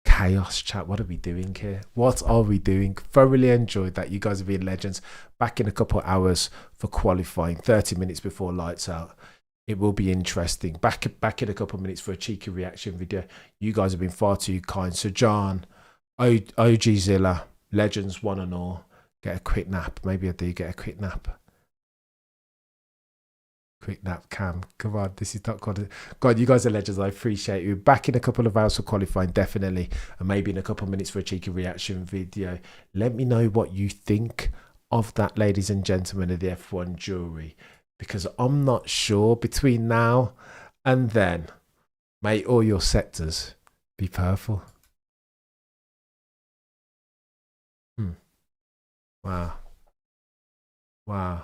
Chaos, chat. What are we doing here? What are we doing? Thoroughly enjoyed that. You guys have been legends. Back in a couple of hours for qualifying. 30 minutes before lights out. It will be interesting. Back in a couple of minutes for a cheeky reaction video. You guys have been far too kind. So John, OG Zilla, legends one and all. Get a quick nap. Maybe I do get a quick nap. Quick nap, Cam. Come on, this is not good. God, you guys are legends. I appreciate you. Back in a couple of hours for qualifying, definitely. And maybe in a couple of minutes for a cheeky reaction video. Let me know what you think of that, ladies and gentlemen of the F1 jury. Because I'm not sure between now and then. May all your sectors be purple. Wow. Wow.